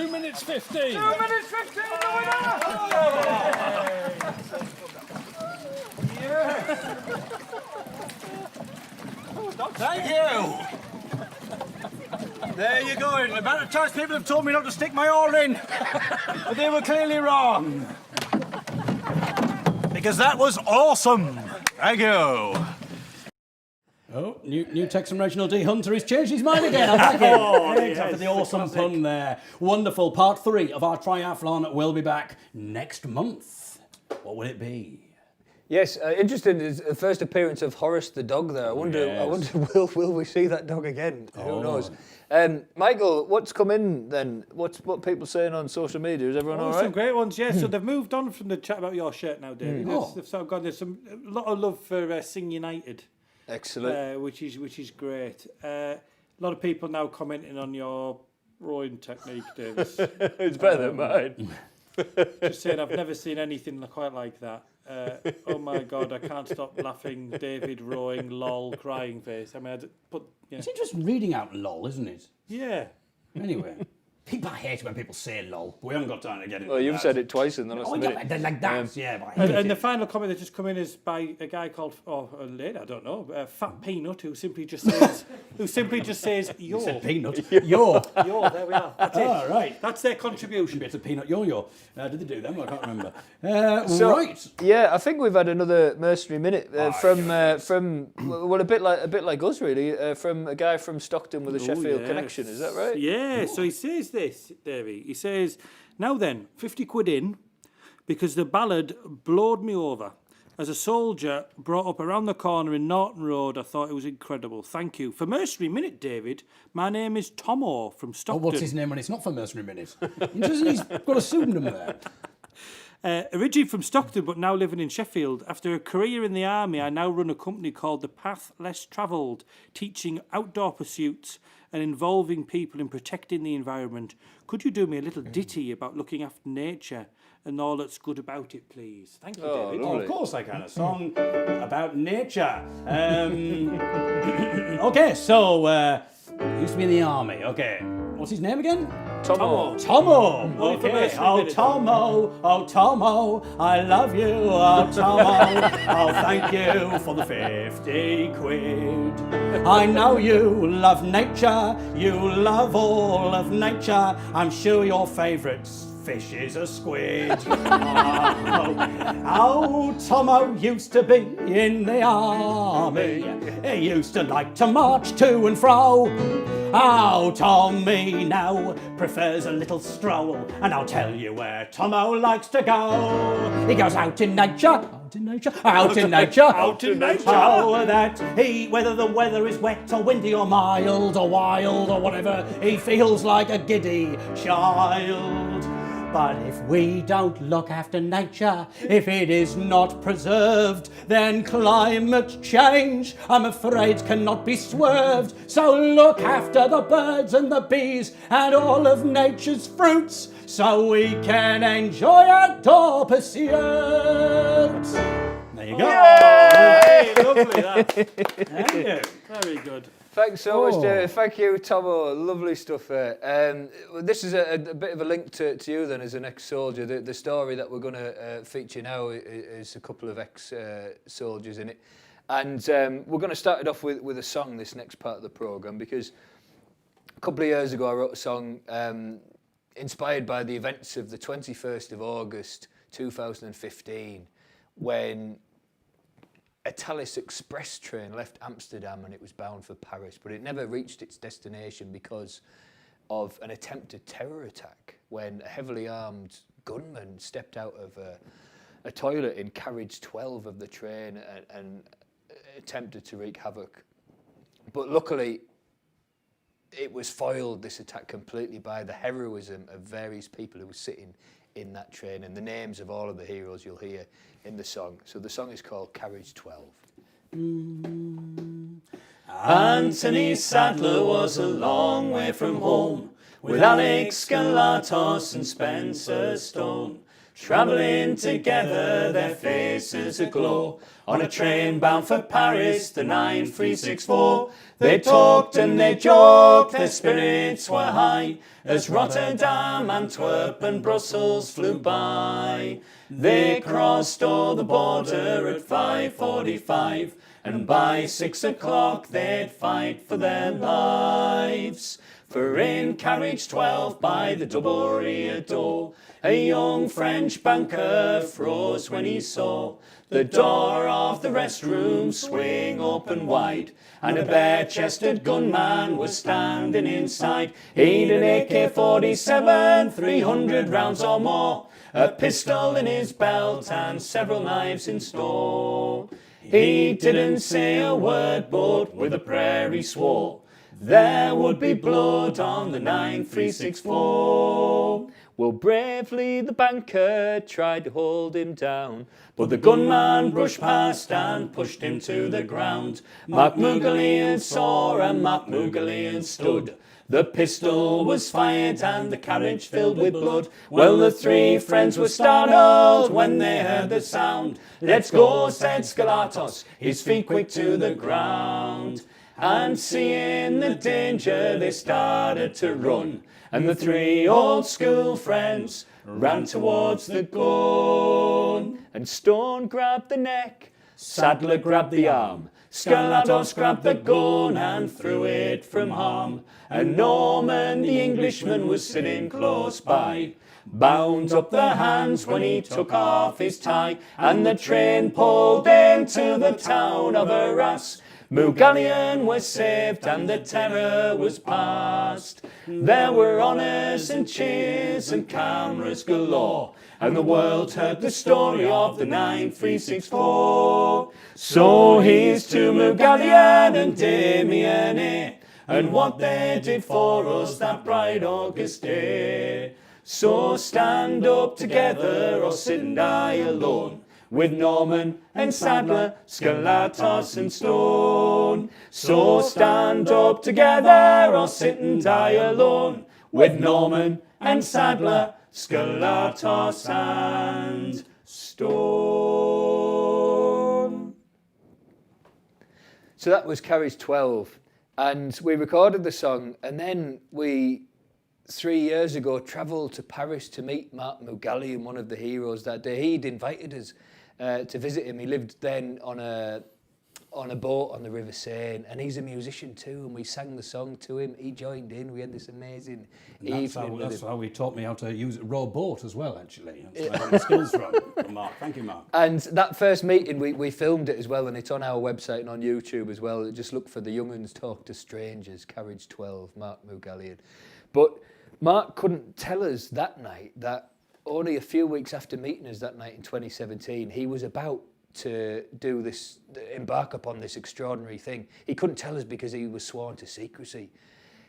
2 minutes 15. 2 minutes 15, the winner! Thank you. There you go. The amount of times people have told me not to stick my oar in, but they were clearly wrong. Because that was awesome. Thank you. Oh, new text from Reginald D. Hunter. He's changed his mind again. I like it. Thanks after the awesome pun there. Wonderful. Part 3 of our triathlon will be back next month. What will it be? Yes, interesting. Is the first appearance of Horace the dog there. I wonder, will we see that dog again? Who knows? Michael, what's come in then? What people saying on social media? Is everyone all right? Some great ones, yeah. So they've moved on from the chat about your shirt now, David. They've sort of gone. There's a lot of love for Sing United. Excellent. Which is great. A lot of people now commenting on your rowing technique, Davis. It's better than mine. Just saying, I've never seen anything quite like that. Oh my God, I can't stop laughing. David rowing, lol, crying face. I mean, It's interesting reading out lol, isn't it? Yeah. Anyway. I hate it when people say lol. We haven't got time to get into Well, you've that. said it twice in the last minute. They're like that, yeah. But I hate And it. the final comment that's just come in is by a guy called, or a lady, I don't know, Fat Peanut, who simply just says, yo. You said peanut. Yo. Yo, there we are. That's it. Oh, right. That's their contribution. Bit of peanut yo-yo. Did they do them? I can't remember. Right. Yeah, I think we've had another mercenary minute from a bit like us really, from a guy from Stockton with a Sheffield connection. Is that right? Yeah. So he says this, Davey. He says, now then, 50 quid in, because the ballad blowed me over. As a soldier brought up around the corner in Norton Road, I thought it was incredible. Thank you. For Mercenary Minute, David, my name is Tomo from Stockton. What's his name when it's not for Mercenary Minute? Interesting, he's got a pseudonym there. Originally from Stockton, but now living in Sheffield. After a career in the army, I now run a company called The Path Less Travelled, teaching outdoor pursuits and involving people in protecting the environment. Could you do me a little ditty about looking after nature and all that's good about it, please? Thank you, David. Oh, of course I can. A song about nature. Okay, so used to be in the army. Okay, what's his name again? Tomo. Tomo. Okay. Oh, Tomo. Oh, Tomo. I love you. Oh, Tomo. Oh, thank you for the 50 quid. I know you love nature. You love all of nature. I'm sure your favourite fish is a squid. Oh, Tomo used to be in the army. He used to like to march to and fro. Oh, Tommy now prefers a little stroll, and I'll tell you where Tomo likes to go. He goes out in nature, out in nature, out in nature, out in nature. Oh, that whether the weather is wet or windy or mild or wild or whatever, he feels like a giddy child. But if we don't look after nature, if it is not preserved, then climate change, I'm afraid, cannot be swerved. So look after the birds and the bees and all of nature's fruits, so we can enjoy outdoor pursuits. There you go. Yay! Lovely, that. Thank you. Very good. Thanks so much, David. Thank you, Tomo. Lovely stuff there. This is a bit of a link to you then as an ex-soldier. The story that we're going to feature now is a couple of ex-soldiers in it. And we're going to start it off with a song, this next part of the programme, because a couple of years ago I wrote a song inspired by the events of the 21st of August 2015, when a Thalys Express train left Amsterdam and it was bound for Paris, but it never reached its destination because of an attempted terror attack when a heavily armed gunman stepped out of a toilet in carriage 12 of the train and attempted to wreak havoc. But luckily, it was foiled, this attack, completely by the heroism of various people who were sitting in that train, and the names of all of the heroes you'll hear in the song. So the song is called Carriage 12. Anthony Sadler was a long way from home, with Alex Galatos and Spencer Stone. travelling together, their faces aglow. On a train bound for Paris, the 9364. They talked and they joked, their spirits were high, as Rotterdam, Antwerp and Brussels flew by. They crossed all the border at 5:45, and by 6 o'clock they'd fight for their lives. For in Carriage 12 by the double rear door, a young French banker froze when he saw the door of the restroom swing open wide, and a bare-chested gunman was standing inside. He'd an AK-47, 300 rounds or more, a pistol in his belt and several knives in store. He didn't say a word, but with a prayer he swore there would be blood on the 9364. Well, bravely the banker tried to hold him down, but the gunman brushed past and pushed him to the ground. Mark Moogalian saw and Mark Moogalian stood. The pistol was fired and the carriage filled with blood. Well, the three friends were startled when they heard the sound. Let's go, said Skalatos, his feet quick to the ground. And seeing the danger, they started to run. And the three old school friends ran towards the gun. And Stone grabbed the neck, Sadler grabbed the arm, Skalatos grabbed the gun and threw it from harm. And Norman, the Englishman, was sitting close by, bound up the hands when he took off his tie. And the train pulled into the town of Arras. Moogalian was saved and the terror was past. There were honours and cheers and cameras galore, and the world heard the story of the 9364. So here's to Moogalian and Damien A, and what they did for us that bright August day. So stand up together or sit and die alone, with Norman and Sadler, Skalatos and Stone. So stand up together or sit and die alone, with Norman and Sadler, Skalatos and Stone. So that was Carriage 12, and we recorded the song, and then we 3 years ago travelled to Paris to meet Mark Moogalian, one of the heroes that day. He'd invited us to visit him. He lived then on a boat on the River Seine, and he's a musician too, and we sang the song to him. He joined in. We had this amazing evening. That's how he taught me how to row a boat as well, actually. That's where I got the skills from Mark. Thank you, Mark. And that first meeting, we filmed it as well, and it's on our website and on YouTube as well. Just look for the Young Uns Talk to Strangers, Carriage 12, Mark Moogalian. But Mark couldn't tell us that night that only a few weeks after meeting us that night in 2017, he was about to do this, embark upon this extraordinary thing. He couldn't tell us because he was sworn to secrecy.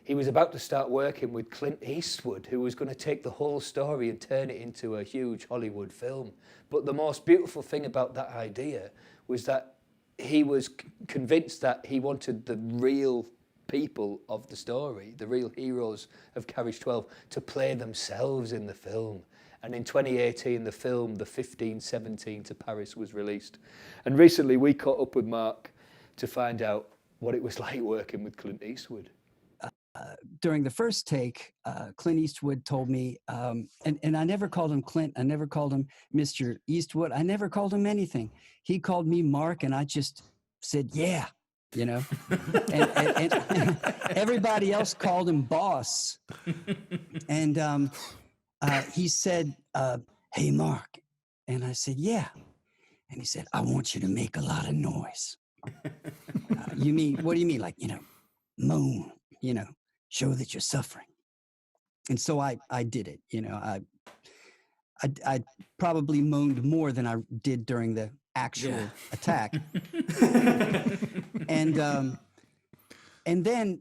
He was about to start working with Clint Eastwood, who was going to take the whole story and turn it into a huge Hollywood film. But the most beautiful thing about that idea was that he was convinced that he wanted the real people of the story, the real heroes of Carriage 12, to play themselves in the film. And in 2018, the film, The 1517 to Paris, was released. And recently, we caught up with Mark to find out what it was like working with Clint Eastwood. During the first take, Clint Eastwood told me, and I never called him Clint, I never called him Mr. Eastwood, I never called him anything. He called me Mark, and I just said, yeah, you know. and everybody else called him boss. And he said, hey, Mark. And I said, yeah. And he said, I want you to make a lot of noise. What do you mean? Like, moan, show that you're suffering. And so I did it, I probably moaned more than I did during the actual attack. And then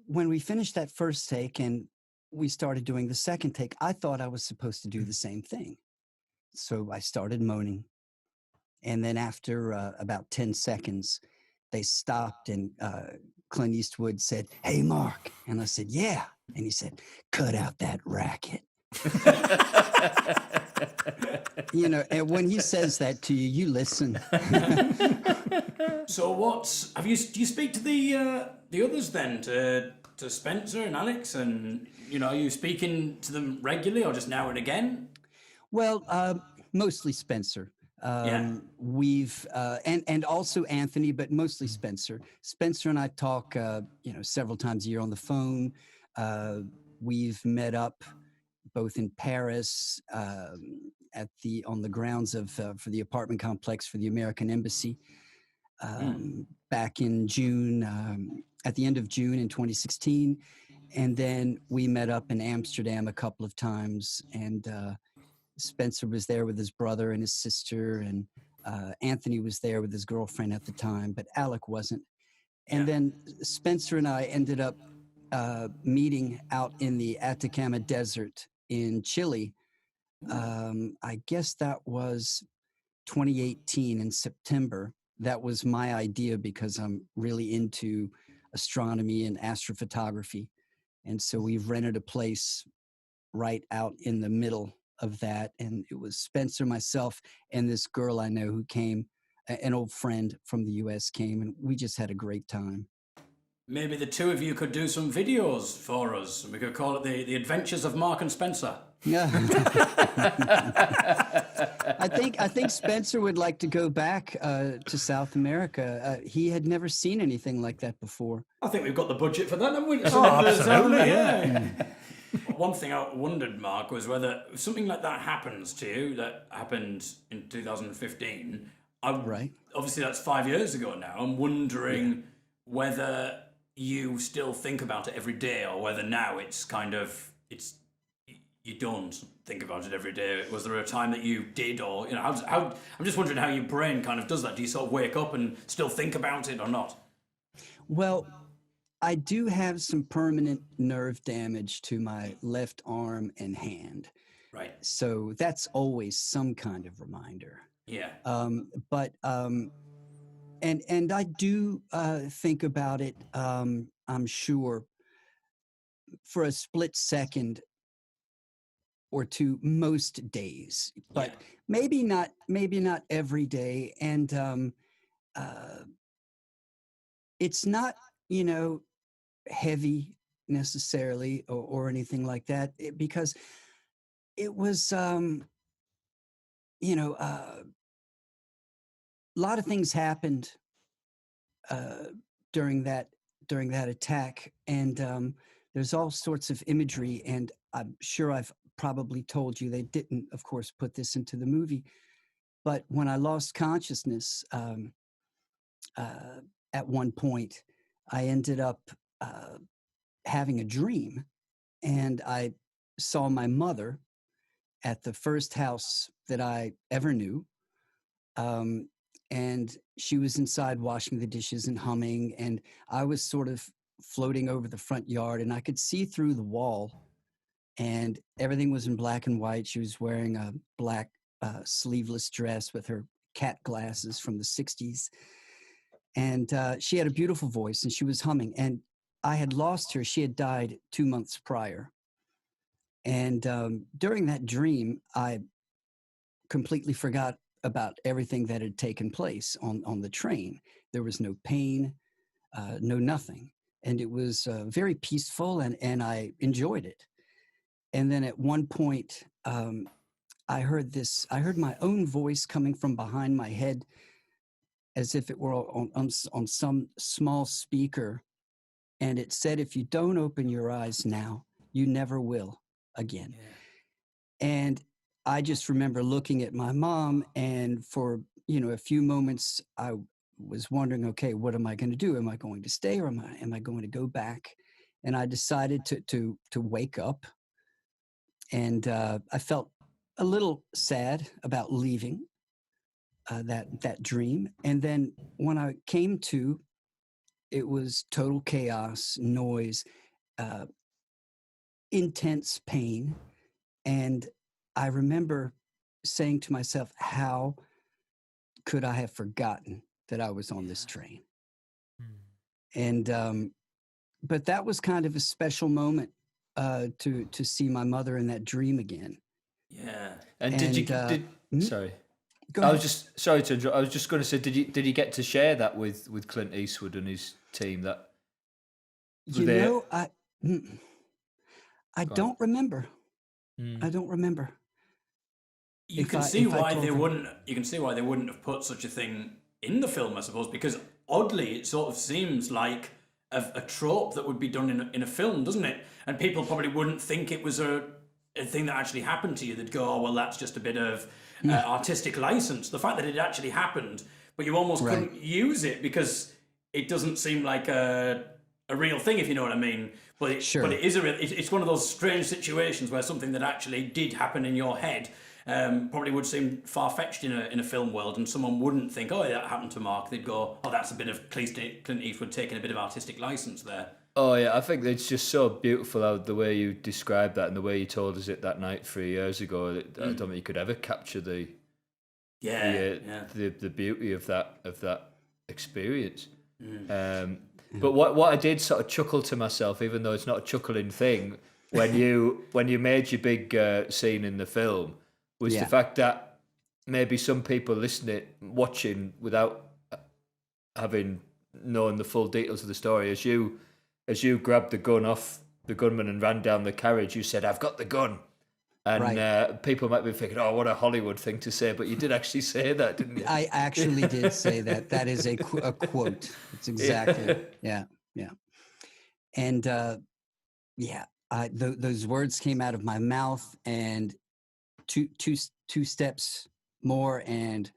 when we finished that first take and we started doing the second take, I thought I was supposed to do the same thing. So I started moaning. And then after about 10 seconds, they stopped and Clint Eastwood said, hey, Mark. And I said, yeah. And he said, cut out that racket. You know, and when he says that to you, you listen. So do you speak to the others then, to Spencer and Alex, and are you speaking to them regularly or just now and again? Well, mostly Spencer. We've and also Anthony, but mostly Spencer. Spencer and I talk, several times a year on the phone. We've met up both in Paris, on the grounds of for the apartment complex for the American Embassy, back in June, at the end of June in 2016, and then we met up in Amsterdam a couple of times, and Spencer was there with his brother and his sister, and Anthony was there with his girlfriend at the time, but Alec wasn't. And then Spencer and I ended up meeting out in the Atacama Desert in Chile. I guess that was 2018 in September. That was my idea because I'm really into astronomy and astrophotography. And so we've rented a place right out in the middle of that. And it was Spencer, myself, and this girl I know who came, an old friend from the US came, and we just had a great time. Maybe the two of you could do some videos for us. We could call it the Adventures of Mark and Spencer. Yeah. I think Spencer would like to go back to South America. He had never seen anything like that before. I think we've got the budget for that, haven't we? Absolutely, yeah. One thing I wondered, Mark, was whether if something like that happens to you, that happened in 2015. Right. Obviously, that's 5 years ago now. I'm wondering whether you still think about it every day, or whether now it's you don't think about it every day. Was there a time that you did, or how? I'm just wondering how your brain kind of does that. Do you sort of wake up and still think about it, or not? Well, I do have some permanent nerve damage to my left arm and hand. Right. So that's always some kind of reminder. Yeah. And I do think about it, I'm sure, for a split second or two most days, but maybe not every day. And it's not, heavy necessarily or anything like that, because it was, a lot of things happened during that attack, and there's all sorts of imagery, and I'm sure I've probably told you, they didn't, of course, put this into the movie, but when I lost consciousness at one point, I ended up having a dream, and I saw my mother at the first house that I ever knew. And she was inside washing the dishes and humming, and I was sort of floating over the front yard, and I could see through the wall, and everything was in black and white. She was wearing a black sleeveless dress with her cat glasses from the 60s. And she had a beautiful voice, and she was humming, and I had lost her. She had died 2 months prior. And during that dream, I completely forgot about everything that had taken place on the train. There was no pain, no nothing. And it was very peaceful, and I enjoyed it. And then at one point, I heard my own voice coming from behind my head, as if it were on some small speaker. And it said, "If you don't open your eyes now, you never will again." Yeah. And I just remember looking at my mom, and for, a few moments, I was wondering, okay, what am I going to do? Am I going to stay, or am I going to go back? And I decided to wake up, and I felt a little sad about leaving that dream. And then when I came to, it was total chaos, noise, intense pain. And I remember saying to myself, how could I have forgotten that I was on this train? And, but that was kind of a special moment to see my mother in that dream again. Yeah. And did you? Sorry. Go I ahead. was just sorry to interrupt. I was just going to say, did you get to share that with Clint Eastwood and his team? That You know, I don't remember. Mm. I don't remember. You can see why they wouldn't. You can see why they wouldn't have put such a thing in the film, I suppose, because oddly, it sort of seems like a trope that would be done in a film, doesn't it? And people probably wouldn't think it was a thing that actually happened to you. They'd go, "Oh, well, that's just a bit of artistic license." The fact that it actually happened, but you almost couldn't use it because it doesn't seem like a real thing, if you know what I mean. But it is it's one of those strange situations where something that actually did happen in your head probably would seem far-fetched in a film world, and someone wouldn't think, "Oh, that happened to Mark." They'd go, "Oh, that's a bit of Clint Eastwood taking a bit of artistic license there." Oh yeah, I think it's just so beautiful how the way you described that and the way you told us it that night 3 years ago. I don't think you could ever capture the beauty of that experience. But what I did sort of chuckle to myself, even though it's not a chuckling thing, when you made your big scene in the film, was the fact that maybe some people watching without having known the full details of the story, as you grabbed the gun off the gunman and ran down the carriage, you said, "I've got the gun." And people might be thinking, "Oh, what a Hollywood thing to say," but you did actually say that, didn't you? I actually did say that. That is a quote. It's exactly, yeah. And those words came out of my mouth, and two steps more, and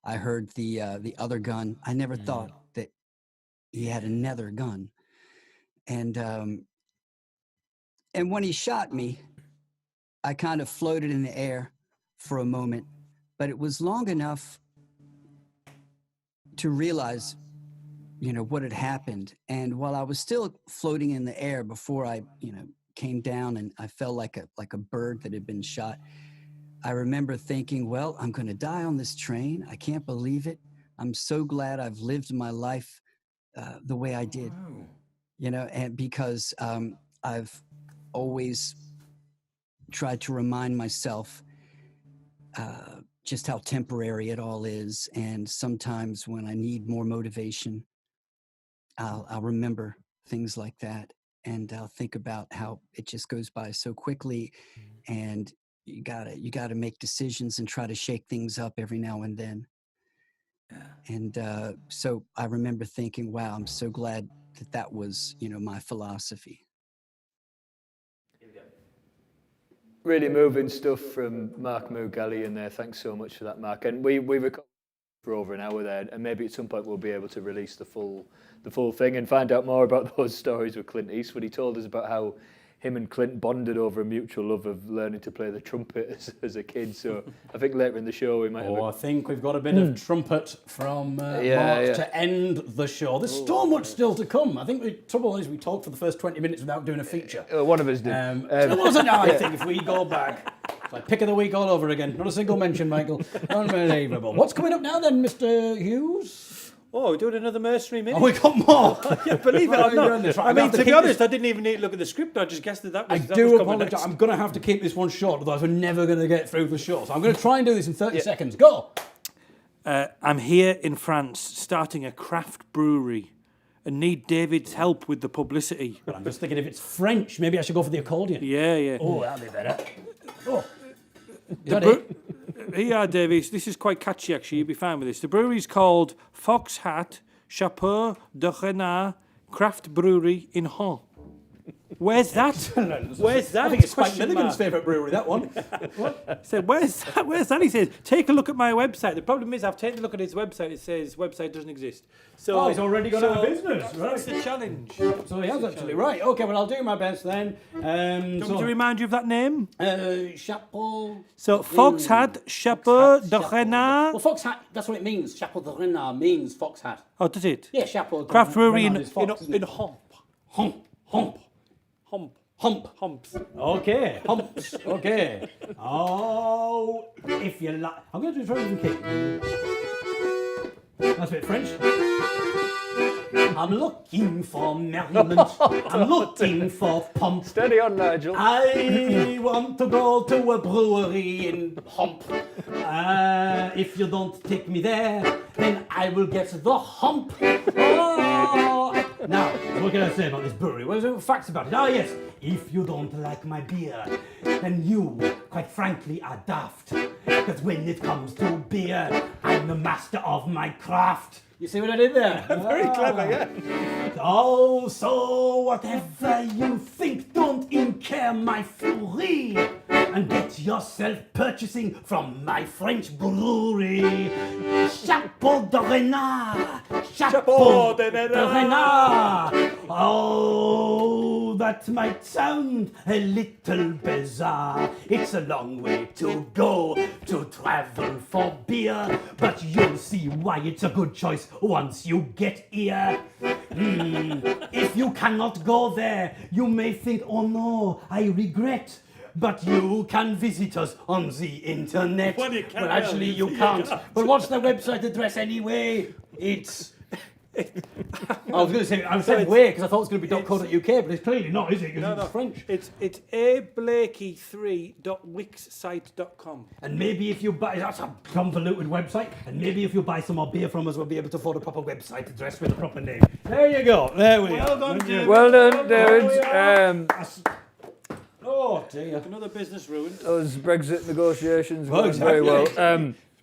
I heard the other gun. I never thought that he had another gun. And when he shot me, I kind of floated in the air for a moment, but it was long enough to realize, what had happened. And while I was still floating in the air before I, came down and I felt like a bird that had been shot, I remember thinking, well, I'm going to die on this train. I can't believe it. I'm so glad I've lived my life the way I did, and because I've always tried to remind myself just how temporary it all is. And sometimes when I need more motivation, I'll remember things like that. And I'll think about how it just goes by so quickly. And you gotta make decisions and try to shake things up every now and then. And so I remember thinking, wow, I'm so glad that was, my philosophy. Really moving stuff from Mark Moogalian there. Thanks so much for that, Mark. And we recorded for over an hour there, and maybe at some point we'll be able to release the full thing and find out more about those stories with Clint Eastwood. He told us about how him and Clint bonded over a mutual love of learning to play the trumpet as a kid. So I think later in the show we might have I think we've got a bit of trumpet from Mark to end the show. There's so much still to come. I think the trouble is we talked for the first 20 minutes without doing a feature. One of us did. It wasn't, I think, if we go back. It's like pick of the week all over again. Not a single mention, Michael. Unbelievable. What's coming up now then, Mr. Hughes? Oh, we're doing another Mercenary minute. Oh, we got more. Yeah, believe it or not. Right, I mean, to be honest, I didn't even need to look at the script. I just guessed that was. I do apologise. I'm going to have to keep this one short, otherwise we're never going to get through the show. So I'm going to try and do this in 30 seconds. Go. I'm here in France, starting a craft brewery, and need David's help with the publicity. Well, I'm just thinking if it's French, maybe I should go for the accordion. Yeah. Oh, that'll be better. Oh. Here you are, Davies. This is quite catchy, actually. You'll be fine with this. The brewery's called Fox Hat Chapeau de Renard Craft Brewery in Hon. Where's that? Where's that? I think it's Spike Milligan's favourite brewery, that one. What? So where's that? Where's that? He says, take a look at my website. The problem is I've taken a look at his website. It says website doesn't exist. So he's already got out of business. That's the challenge. So he has actually. Right, okay, well, I'll do my best then. Do you want me to remind you of that name? Chapeau. So Fox Hat Chapeau de Renard. Well, Fox Hat, that's what it means. Chapeau de Renard means Fox Hat. Oh, does it? Yeah, Chapeau de Craft brewery in Hump. Humps. Okay, humps. Okay. Oh, if you like. I'm going to do it for everything. That's a bit French. I'm looking for merriment. I'm looking for pomp. Steady on, Nigel. I want to go to a brewery in Hump. If you don't take me there, then I will get the hump. Oh. Now, what can I say about this brewery? What are the facts about it? Ah, yes. If you don't like my beer, then you, quite frankly, are daft. Because when it comes to beer, I'm the master of my craft. You see what I did there? Very clever, yeah. Oh, so whatever you think, don't incur my fury, and get yourself purchasing from my French brewery. Chapeau de renard! Chapeau de renard! Oh, that might sound a little bizarre. It's a long way to go to travel for beer, but you'll see why it's a good choice once you get here. If you cannot go there, you may think, oh no, I regret. But you can visit us on the internet. Well, you can, well, actually, you can't. But what's the website address anyway? It's... I was going to say, I said way because I thought it was going to be .co.uk, but it's clearly not, is it? Because it's French. It's ablakey3.wixsite.com. And maybe if you buy, that's a convoluted website, and maybe if you buy some more beer from us, we'll be able to afford a proper website address with a proper name. There you go. There we Well are. done, David. Well done, David. Oh dear. Another business ruined. Those Brexit negotiations Well, went very well.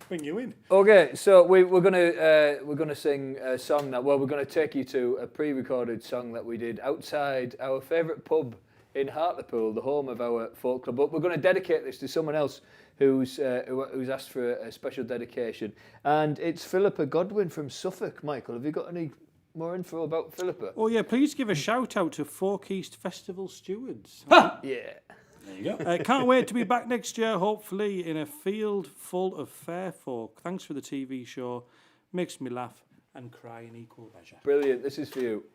Bring you in. Okay, so we're gonna sing a song now. Well, we're gonna take you to a pre-recorded song that we did outside our favourite pub in Hartlepool, the home of our folk club. But we're going to dedicate this to someone else who's asked for a special dedication, and it's Philippa Godwin from Suffolk. Michael, have you got any more info about Philippa? Oh yeah, please give a shout out to Folk East Festival stewards. Yeah. There you go. Can't wait to be back next year, hopefully, in a field full of fair folk. Thanks for the TV show. Makes me laugh and cry in equal measure. Brilliant, this is for you.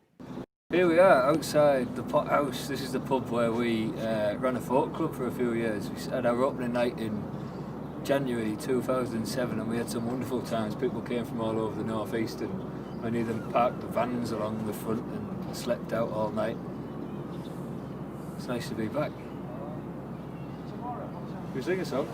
Here we are outside the Pot House. This is the pub where we ran a folk club for a few years. We had our opening night in January 2007 and we had some wonderful times. People came from all over the North East and many of them parked the vans along the front and slept out all night. It's nice to be back. Can we sing a song?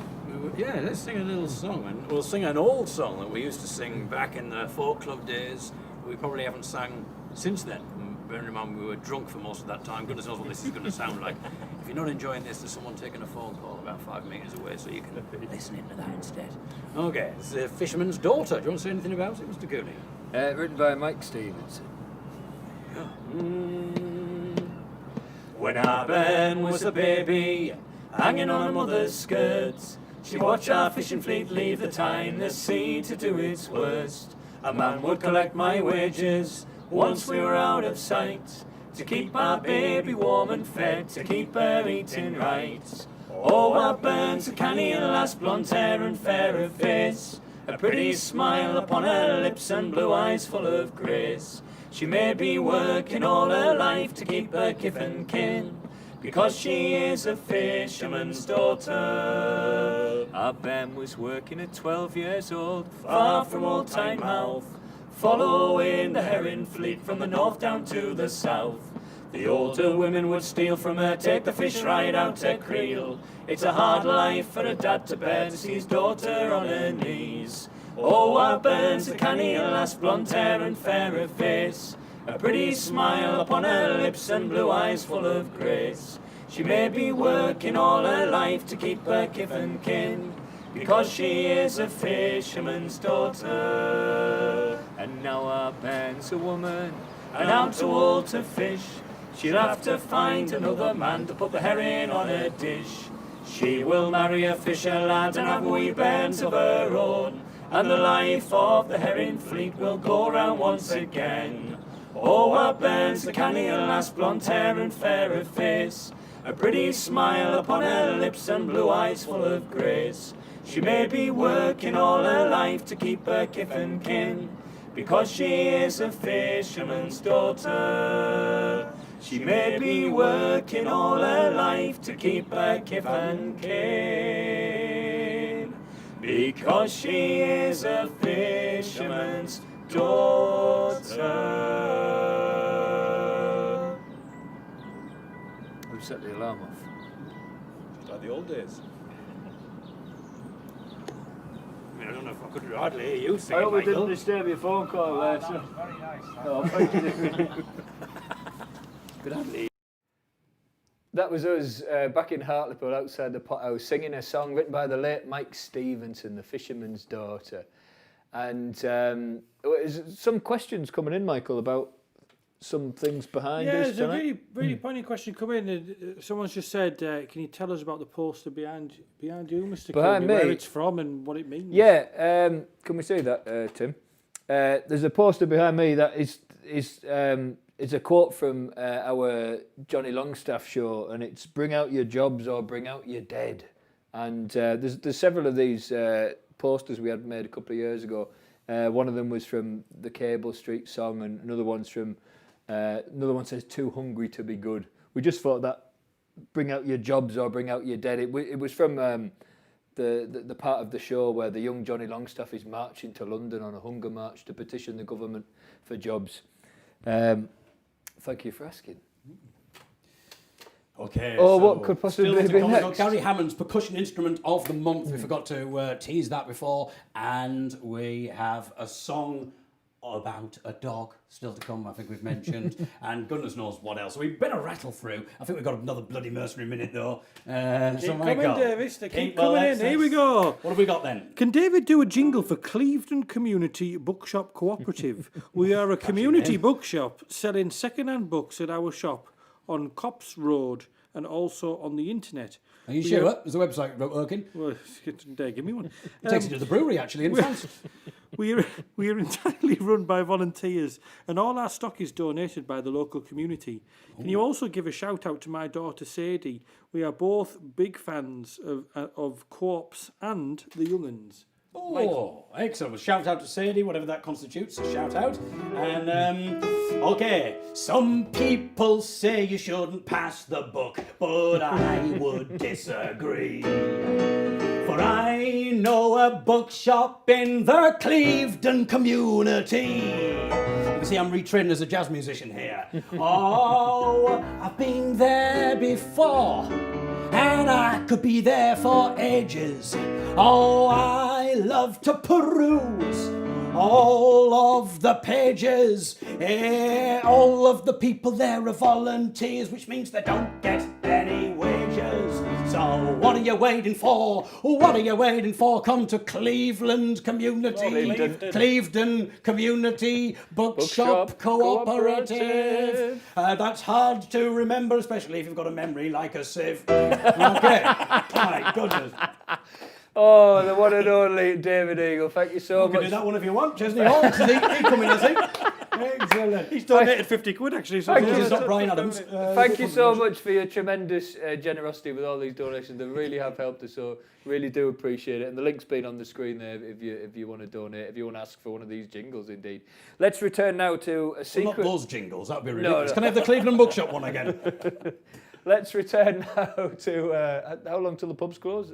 Yeah, let's sing a little song. And we'll sing an old song that we used to sing back in the folk club days. We probably haven't sang since then. Bearing in mind we were drunk for most of that time. Goodness knows what this is going to sound like. If you're not enjoying this, there's someone taking a phone call about 5 metres away, so you can listen into that instead. Okay, it's the Fisherman's Daughter. Do you want to say anything about it, Mr. Cooney? Written by Mike Stevens. When our Ben was a baby, hanging on her mother's skirts, she watched our fishing fleet leave the Tyne, the sea, to do its worst. A man would collect my wages once we were out of sight, to keep our baby warm and fed, to keep her eating right. Oh, our Ben's a canny lass, blonde hair and fair of face, a pretty smile upon her lips and blue eyes full of grace. She may be working all her life to keep her kith and kin, because she is a fisherman's daughter. Our Ben was working at 12 years old, far from Old Tynemouth, following the herring fleet from the north down to the south. The older women would steal from her, take the fish right out to creel. It's a hard life for a dad to bear to see his daughter on her knees. Oh, our Ben's a canny lass, blonde hair and fair of face, a pretty smile upon her lips and blue eyes full of grace. She may be working all her life to keep her kith and kin, because she is a fisherman's daughter. And now our Ben's a woman, and out to all to fish. She'll have to find another man to put the herring on her dish. She will marry a fisher lad and have wee Bens of her own, and the life of the herring fleet will go round once again. Oh, our Ben's the canny lass, blonde hair and fair of face, a pretty smile upon her lips and blue eyes full of grace. She may be working all her life to keep her kith and kin, because she is a fisherman's daughter. She may be working all her life to keep her kith and kin, because she is a fisherman's daughter. We've set the alarm off. Just like the old days. I mean, I don't know if I could hardly hear you sing, I hope we Michael. didn't disturb your phone call there. So. Very nice. Oh, thank you. Could hardly hear. That was us back in Hartlepool outside the pothouse singing a song written by the late Mike Stevenson, The Fisherman's Daughter. And there's some questions coming in, Michael, about some things behind us there's a tonight. really poignant question coming in. Someone's just said, can you tell us about the poster behind you, Mr. Behind Cody, me? where it's from and what it means? Yeah, can we say that, Tim? There's a poster behind me that is a quote from our Johnny Longstaff show, and it's "Bring out your jobs or bring out your dead." And there's several of these posters we had made a couple of years ago. One of them was from the Cable Street song, and another one says "Too hungry to be good." We just thought that "Bring out your jobs or bring out your dead." It was from the part of the show where the young Johnny Longstaff is marching to London on a hunger march to petition the government for jobs. Thank you for asking. Okay. What could possibly be next? Gary Hammond's percussion instrument of the month. We forgot to tease that before, and we have a song about a dog still to come. I think we've mentioned, and goodness knows what else. We better rattle through. I think we've got another bloody Mercenary minute though. Keep coming, Davis. Keep coming in. Here we go. What have we got then? Can David do a jingle for Clevedon Community Bookshop Cooperative? We are a community bookshop selling second-hand books at our shop on Copse Road and also on the internet. Are you sure? There's a website working. Well, give me one. It takes you to the brewery actually in France. We are entirely run by volunteers, and all our stock is donated by the local community. Can you also give a shout out to my daughter Sadie? We are both big fans of Co-ops and the Young'uns. Oh, excellent. Well, shout out to Sadie, whatever that constitutes, a shout out. And, okay, some people say you shouldn't pass the book, but I would disagree. For I know a bookshop in the Clevedon community. You can see I'm retraining as a jazz musician here. Oh, I've been there before, and I could be there for ages. Oh, I love to peruse all of the pages. All of the people there are volunteers, which means they don't get any wages. So what are you waiting for? What are you waiting for? Come to Cleveland Community, Clevedon Community Bookshop Cooperative. That's hard to remember, especially if you've got a memory like a sieve. Okay, my goodness. Oh, the one and only David Eagle. Thank you so You much. can do that one if you want, Chesney Hall. He coming, is he? Excellent. He's donated 50 quid actually. So It's not Brian Adams. Thank you so much for your tremendous generosity with all these donations. They really have helped us, so really do appreciate it. And the link's been on the screen there if you want to donate, if you want to ask for one of these jingles, indeed. Let's return now to a secret... Well, not those jingles, that would be ridiculous. No. Can I have the Cleveland Bookshop one again? Let's return now to... how long till the pubs close?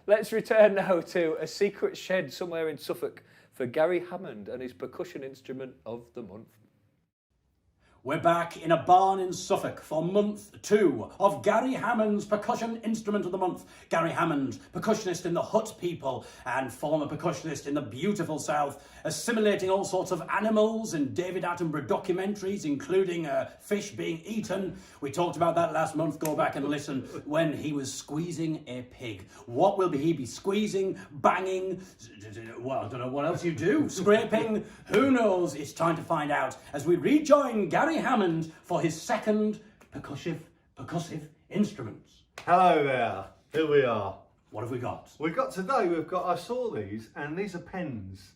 Let's return now to a secret shed somewhere in Suffolk for Gary Hammond and his percussion instrument of the month. We're back in a barn in Suffolk for month 2 of Gary Hammond's percussion instrument of the month. Gary Hammond, percussionist in the Hut People and former percussionist in the beautiful South, assimilating all sorts of animals in David Attenborough documentaries, including fish being eaten. We talked about that last month. Go back and listen when he was squeezing a pig. What will he be squeezing, banging? Well, I don't know what else you do. Scraping? Who knows? It's time to find out as we rejoin Gary Hammond for his second percussive instruments. Hello there, here we are. What have we got? I saw these, and these are pens.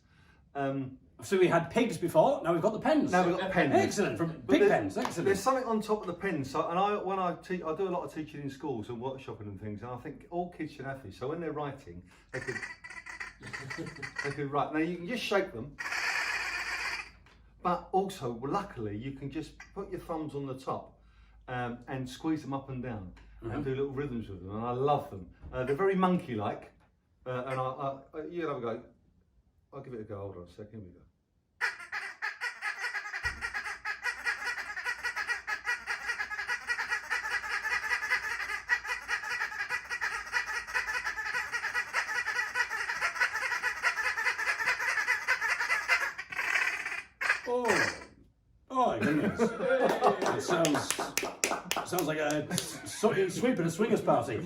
So we had pigs before, now we've got the pens. Now we've got pens. Excellent, from pig pens, excellent. There's something on top of the pens, so, and I do a lot of teaching in schools and workshopping and things, and I think all kids should have these, so when they're writing, they could write. Now you can just shake them, but also, luckily, you can just put your thumbs on the top and squeeze them up and down and do little rhythms with them, and I love them. They're very monkey-like, and you have a go. I'll give it a go. Hold on a second. Here we go. Oh, goodness. It sounds like a sweep at a swingers party.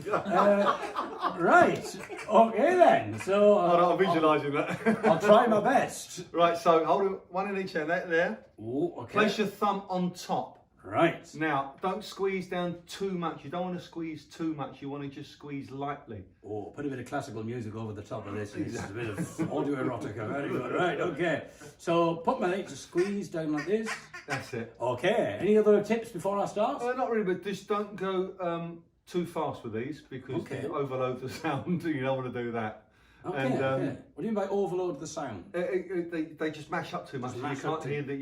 Right. Okay then. So I'm visualising that. I'll try my best. Right. So hold on, one in each hand. There. Ooh, okay. Place your thumb on top. Right. Now, don't squeeze down too much. You don't want to squeeze too much. You want to just squeeze lightly. Oh, put a bit of classical music over the top of this. It's a bit of audio erotica. Very good. Right, okay. So put my leg to squeeze down like this. That's it. Okay. Any other tips before I start? Not really, but just don't go too fast with these because you overload the sound. You don't want to do that. Okay, and, okay. What do you mean by overload the sound? They just mash up too much. You can't hear the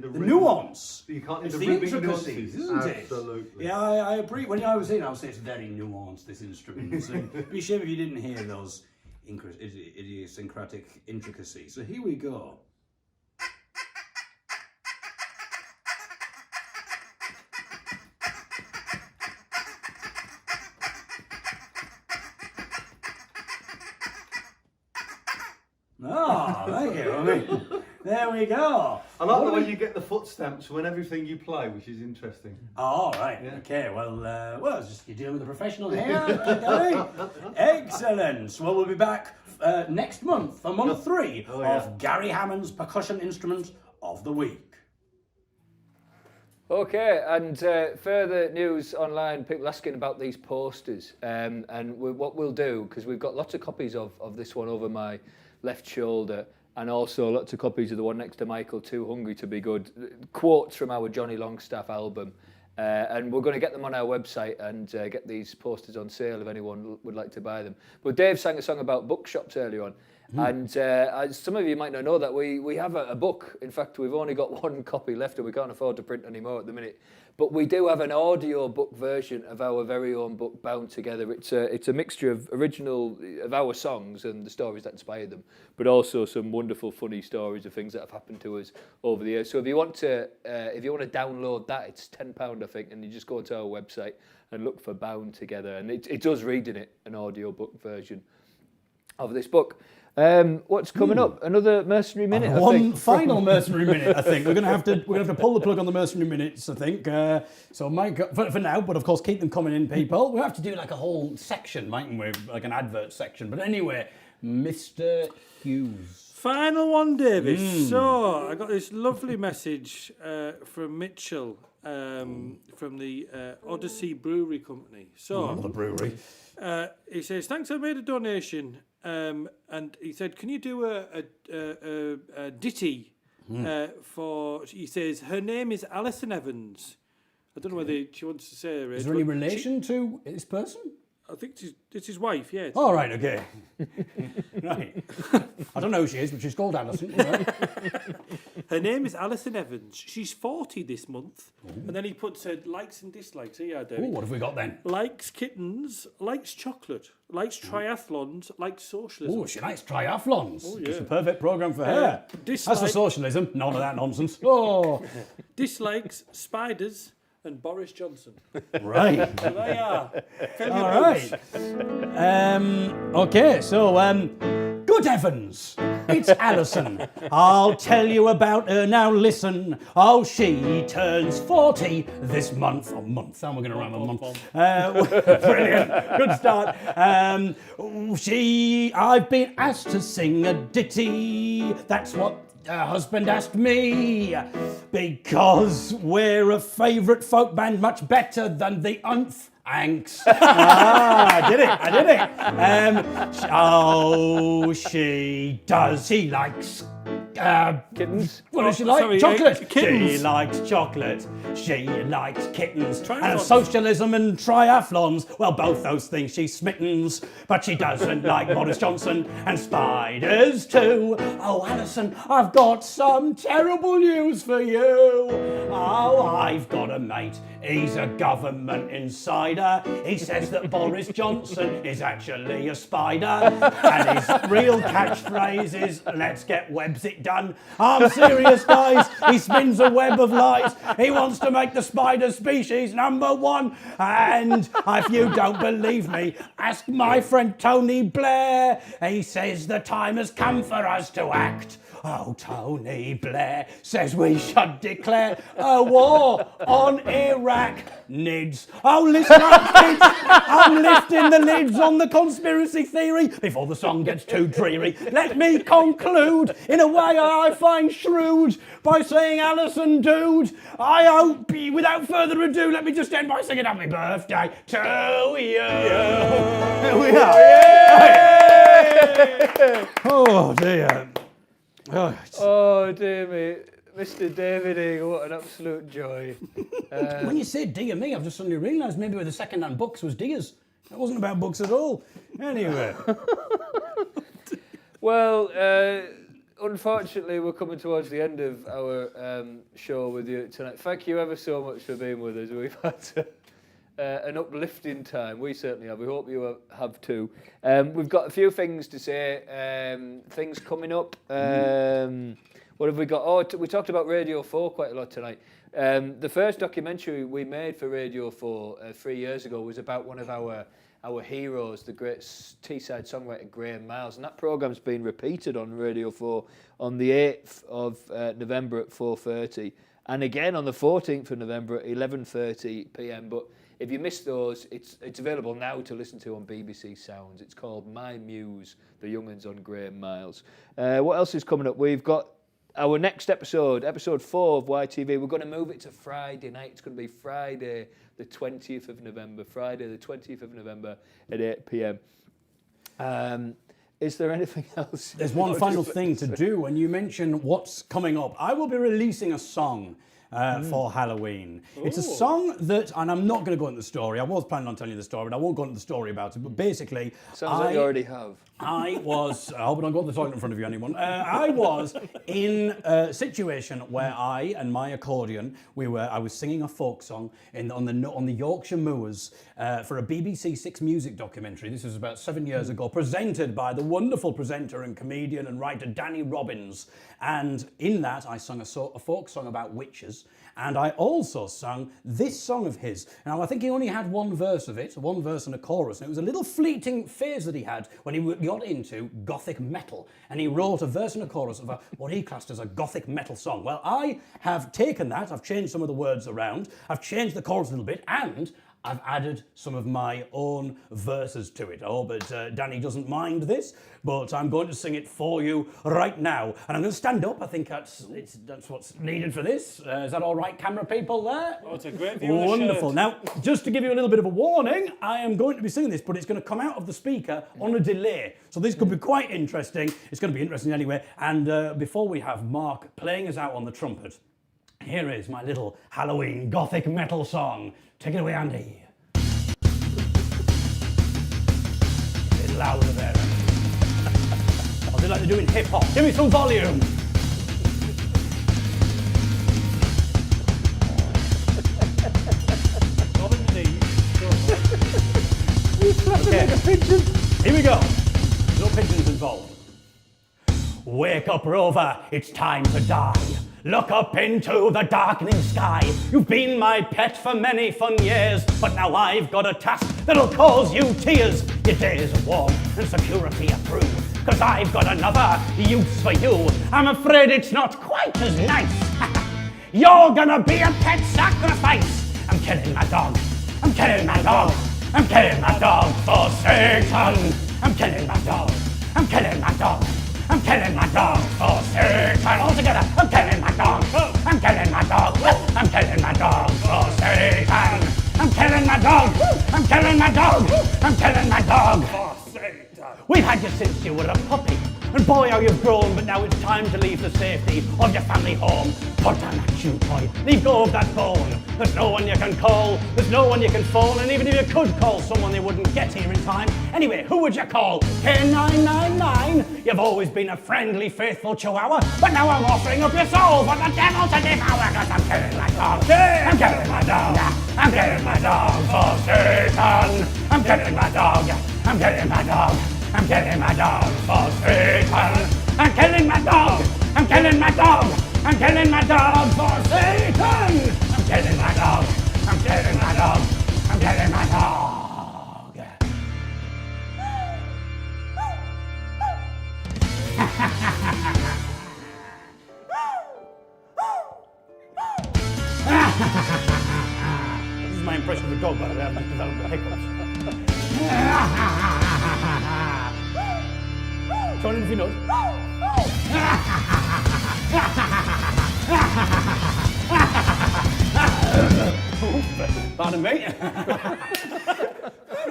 rhythm. Nuance. You can't hear it's the intricacies, isn't it? Absolutely. Yeah, I agree. When I was in, I would say it's very nuanced, this instrument. So it'd be a shame if you didn't hear those idiosyncratic intricacies. So here we go. Oh, thank you. I mean, there we go. I like the way you get the foot stamps when everything you play, which is interesting. Oh, right. Yeah. Okay. Well, it's just you're dealing with a professional here. Excellent. Well, we'll be back next month for month 3 of Gary Hammond's Percussion Instrument of the Week. Okay, and further news online, people asking about these posters. And what we'll do, because we've got lots of copies of this one over my left shoulder, and also lots of copies of the one next to Michael, Too Hungry to Be Good, quotes from our Johnny Longstaff album. And we're going to get them on our website and get these posters on sale if anyone would like to buy them. But Dave sang a song about bookshops earlier on. And as some of you might not know that we have a book. In fact, we've only got one copy left and we can't afford to print any more at the minute. But we do have an audio book version of our very own book, Bound Together. It's a mixture of of our songs and the stories that inspired them, but also some wonderful, funny stories of things that have happened to us over the years. So if you want to download that, it's £10, I think, and you just go onto our website and look for Bound Together, and it does read in it an audio book version of this book. What's coming up? Another Mercenary Minute. One final Mercenary Minute. I think we're going to have to pull the plug on the Mercenary Minutes. I think so. Mike, for now, but of course, keep them coming in, people. We have to do like a whole section, mightn't we? Like an advert section. But anyway, Mr. Hughes. Final one, David. So I got this lovely message from Mitchell from the Odyssey Brewery Company. So the brewery. He says, "Thanks, I made a donation." And he said, "Can you do a ditty for?" He says, "Her name is Alison Evans." I don't know whether she wants to say her age. Is there any relation to this person? I think it's his wife. Yeah. Oh, right. Okay. Right. I don't know who she is, but she's called Alison. Right? Her name is Alison Evans. She's 40 this month. Ooh. And then he puts her likes and dislikes. Here you are, David. What have we got then? Likes kittens, likes chocolate, likes triathlons, likes socialism. Oh, she likes triathlons. Oh, yeah. It's the perfect programme for her. As for socialism, none of that nonsense. Oh. Dislikes spiders and Boris Johnson. Right. So there you are. All right. Okay, so, good heavens, it's Alison. I'll tell you about her now, listen. Oh, she turns 40 this month. And we're going to rhyme a month. Brilliant. Good start. I've been asked to sing a ditty. That's what her husband asked me, because we're a favourite folk band, much better than the Anks. I did it. She does. He likes Kittens. What does she like? sorry, Chocolate. kittens. She liked chocolate. She liked kittens. Triathlons. And socialism and triathlons. Well, both those things she's smittens. But she doesn't like Boris Johnson and spiders too. Oh, Alison, I've got some terrible news for you. Oh, I've got a mate. He's a government insider. He says that Boris Johnson is actually a spider. And his real catchphrase is, let's get Websit done. I'm serious, guys. He spins a web of lies. He wants to make the spider species #1. And if you don't believe me, ask my friend Tony Blair. He says the time has come for us to act. Oh, Tony Blair says we should declare a war on Iraq. Nids. Oh, listen up, kids. I'm lifting the lids on the conspiracy theory before the song gets too dreary. Let me conclude in a way I find shrewd by saying, Alison, dude, I hope, without further ado, let me just end by singing happy birthday to you. Here we are. Oh, dear. Oh dear me, Mr. David Eagle, what an absolute joy. When you say dear me, I've just suddenly realised maybe with the second-hand books was dears. That wasn't about books at all. Anyway. Well, unfortunately, we're coming towards the end of our show with you tonight. Thank you ever so much for being with us. We've had an uplifting time. We certainly have. We hope you have too. We've got a few things to say. Things coming up. What have we got? Oh, we talked about Radio 4 quite a lot tonight. The first documentary we made for Radio 4 3 years ago was about one of our heroes, the great Teesside songwriter Graham Miles, and that programme's been repeated on Radio 4 on the 8th of November at 4:30, and again on the 14th of November at 11:30 p.m. But if you missed those, it's available now to listen to on BBC Sounds. It's called My Muse, the Young'uns on Graham Miles. What else is coming up? We've got our next episode 4 of YTV. We're going to move it to Friday night. It's going to be Friday the 20th of November. Friday the 20th of November at 8 p.m. Is there anything else? There's one final thing to do, and you mentioned what's coming up. I will be releasing a song for Halloween. Ooh. It's a song that, and I'm not going to go into the story. I was planning on telling you the story, but I won't go into the story about it. But basically, sounds like you already have. I hope I don't go to the toilet in front of you, anyone. I was in a situation where I and my accordion, I was singing a folk song on the Yorkshire Moors for a BBC Six Music documentary. This was about 7 years ago, presented by the wonderful presenter and comedian and writer Danny Robbins. And in that, I sung a folk song about witches. And I also sung this song of his. Now, I think he only had one verse of it, one verse and a chorus. And it was a little fleeting phase that he had when he got into Gothic metal. And he wrote a verse and a chorus of what he classed as a Gothic metal song. Well, I have taken that, I've changed some of the words around, I've changed the chorus a little bit, and I've added some of my own verses to it. Oh, but Danny doesn't mind this, but I'm going to sing it for you right now. And I'm going to stand up. I think that's what's needed for this. Is that all right, camera people there? Oh, it's a great view. Wonderful. Now, just to give you a little bit of a warning, I am going to be singing this, but it's going to come out of the speaker on a delay. So this could be quite interesting. It's going to be interesting anyway. And before we have Mark playing us out on the trumpet, here is my little Halloween Gothic metal song. Take it away, Andy. A bit louder there. Or do like they do in hip-hop. Give me some volume. Okay. Like a pigeon. Here we go. No pigeons involved. Wake up, Rover. It's time to die. Look up into the darkening sky. You've been my pet for many fun years, but now I've got a task that'll cause you tears. Your days of warmth and security are through, 'cause I've got another use for you. I'm afraid it's not quite as nice. You're gonna be a pet sacrifice. I'm killing my dog. I'm killing my dog. I'm killing my dog for Satan. I'm killing my dog. I'm killing my dog. I'm killing my dog for Satan. All together. I'm killing my dog. I'm killing my dog. I'm killing my dog for Satan. I'm killing my dog. I'm killing my dog. I'm killing my dog for Satan. We've had you since you were a puppy. And boy, how you've grown, but now it's time to leave the safety of your family home. Put down that shoe toy, leave go of that bone. There's no one you can call, there's no one you can phone, and even if you could call someone, they wouldn't get here in time. Anyway, who would you call? K999. You've always been a friendly, faithful chihuahua, but now I'm offering up your soul for the devil to devour, 'cause I'm killing my dog. I'm killing my dog. I'm killing my dog for Satan. I'm killing my dog. I'm killing my dog. I'm killing my dog for Satan. I'm killing my dog. I'm killing my dog. I'm killing my dog for Satan. I'm killing my dog. I'm killing my dog. I'm killing my dog. This is my impression of a dog, by the way. I've developed the hiccups. Join in if you know. Pardon me.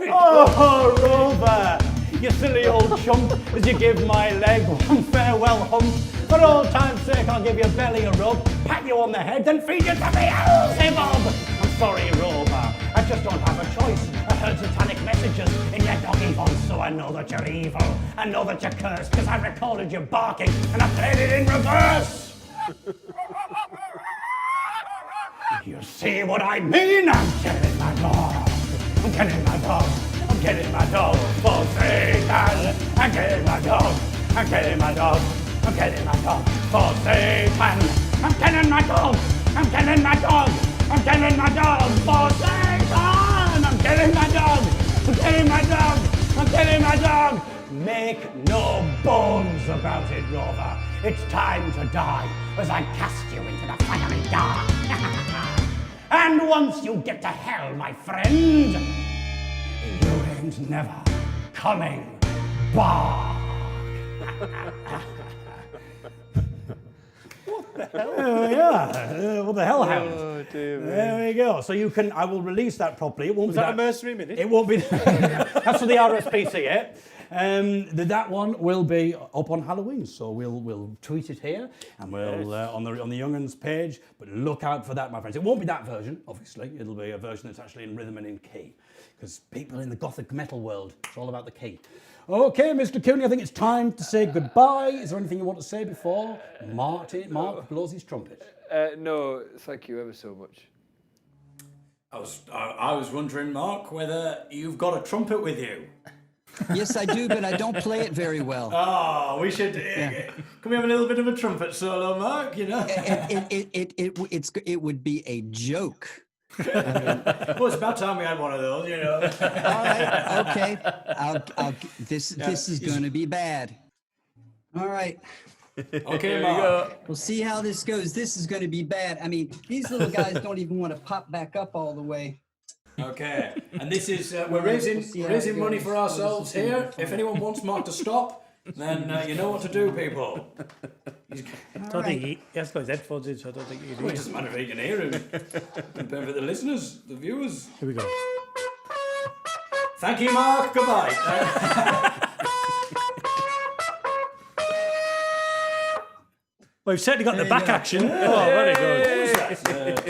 Oh, Rover, you silly old chump, as you give my leg one farewell hump. For all time's sake, I'll give your belly a rub, pat you on the head, and feed you to Beelzebub. I'm sorry, Rover, I just don't have a choice. I heard satanic messages in your doggy voice, so I know that you're evil. I know that you're cursed, because I recorded you barking, and I played it in reverse. You see what I mean? I'm killing my dog. I'm killing my dog. I'm killing my dog for Satan. I'm killing my dog. I'm killing my dog. I'm killing my dog for Satan. I'm killing my dog. I'm killing my dog. I'm killing my dog for Satan. I'm killing my dog. I'm killing my dog. I'm killing my dog. Make no bones about it, Rover. It's time to die as I cast you into the fiery dark. And once you get to hell, my friend, you ain't never coming back. What the hell? What the hell happened? Oh, dear me. There we go. So you can, I will release that properly. It won't Was be that a Mercenary minute? It won't be. That's for the RSPC, eh? That one will be up on Halloween, so we'll tweet it here and we'll on the Young'uns page. But look out for that, my friends. It won't be that version, obviously. It'll be a version that's actually in rhythm and in key, because people in the Gothic metal world, it's all about the key. Okay, Mr. Cooney, I think it's time to say goodbye. Is there anything you want to say before Mark blows his trumpet? No, thank you ever so much. I was wondering, Mark, whether you've got a trumpet with you. Yes, I do, but I don't play it very well. Oh, we should. Can we have a little bit of a trumpet solo, Mark? You know, It would be a joke. Well, it's about time we had one of those. You know. All right, okay. This is going to be bad. All right. Okay, Mark. We'll see how this goes. This is going to be bad. I mean, these little guys don't even want to pop back up all the way. Okay, and this is we're raising money for ourselves here. If anyone wants Mark to stop, then you know what to do, people. I don't think he has got his headphones in, so I don't think he can. Well, it doesn't matter if he can hear him. Compared with the listeners, the viewers. Here we go. Thank you, Mark. Goodbye. Well, we've certainly got the back action. Oh, very good. What was that?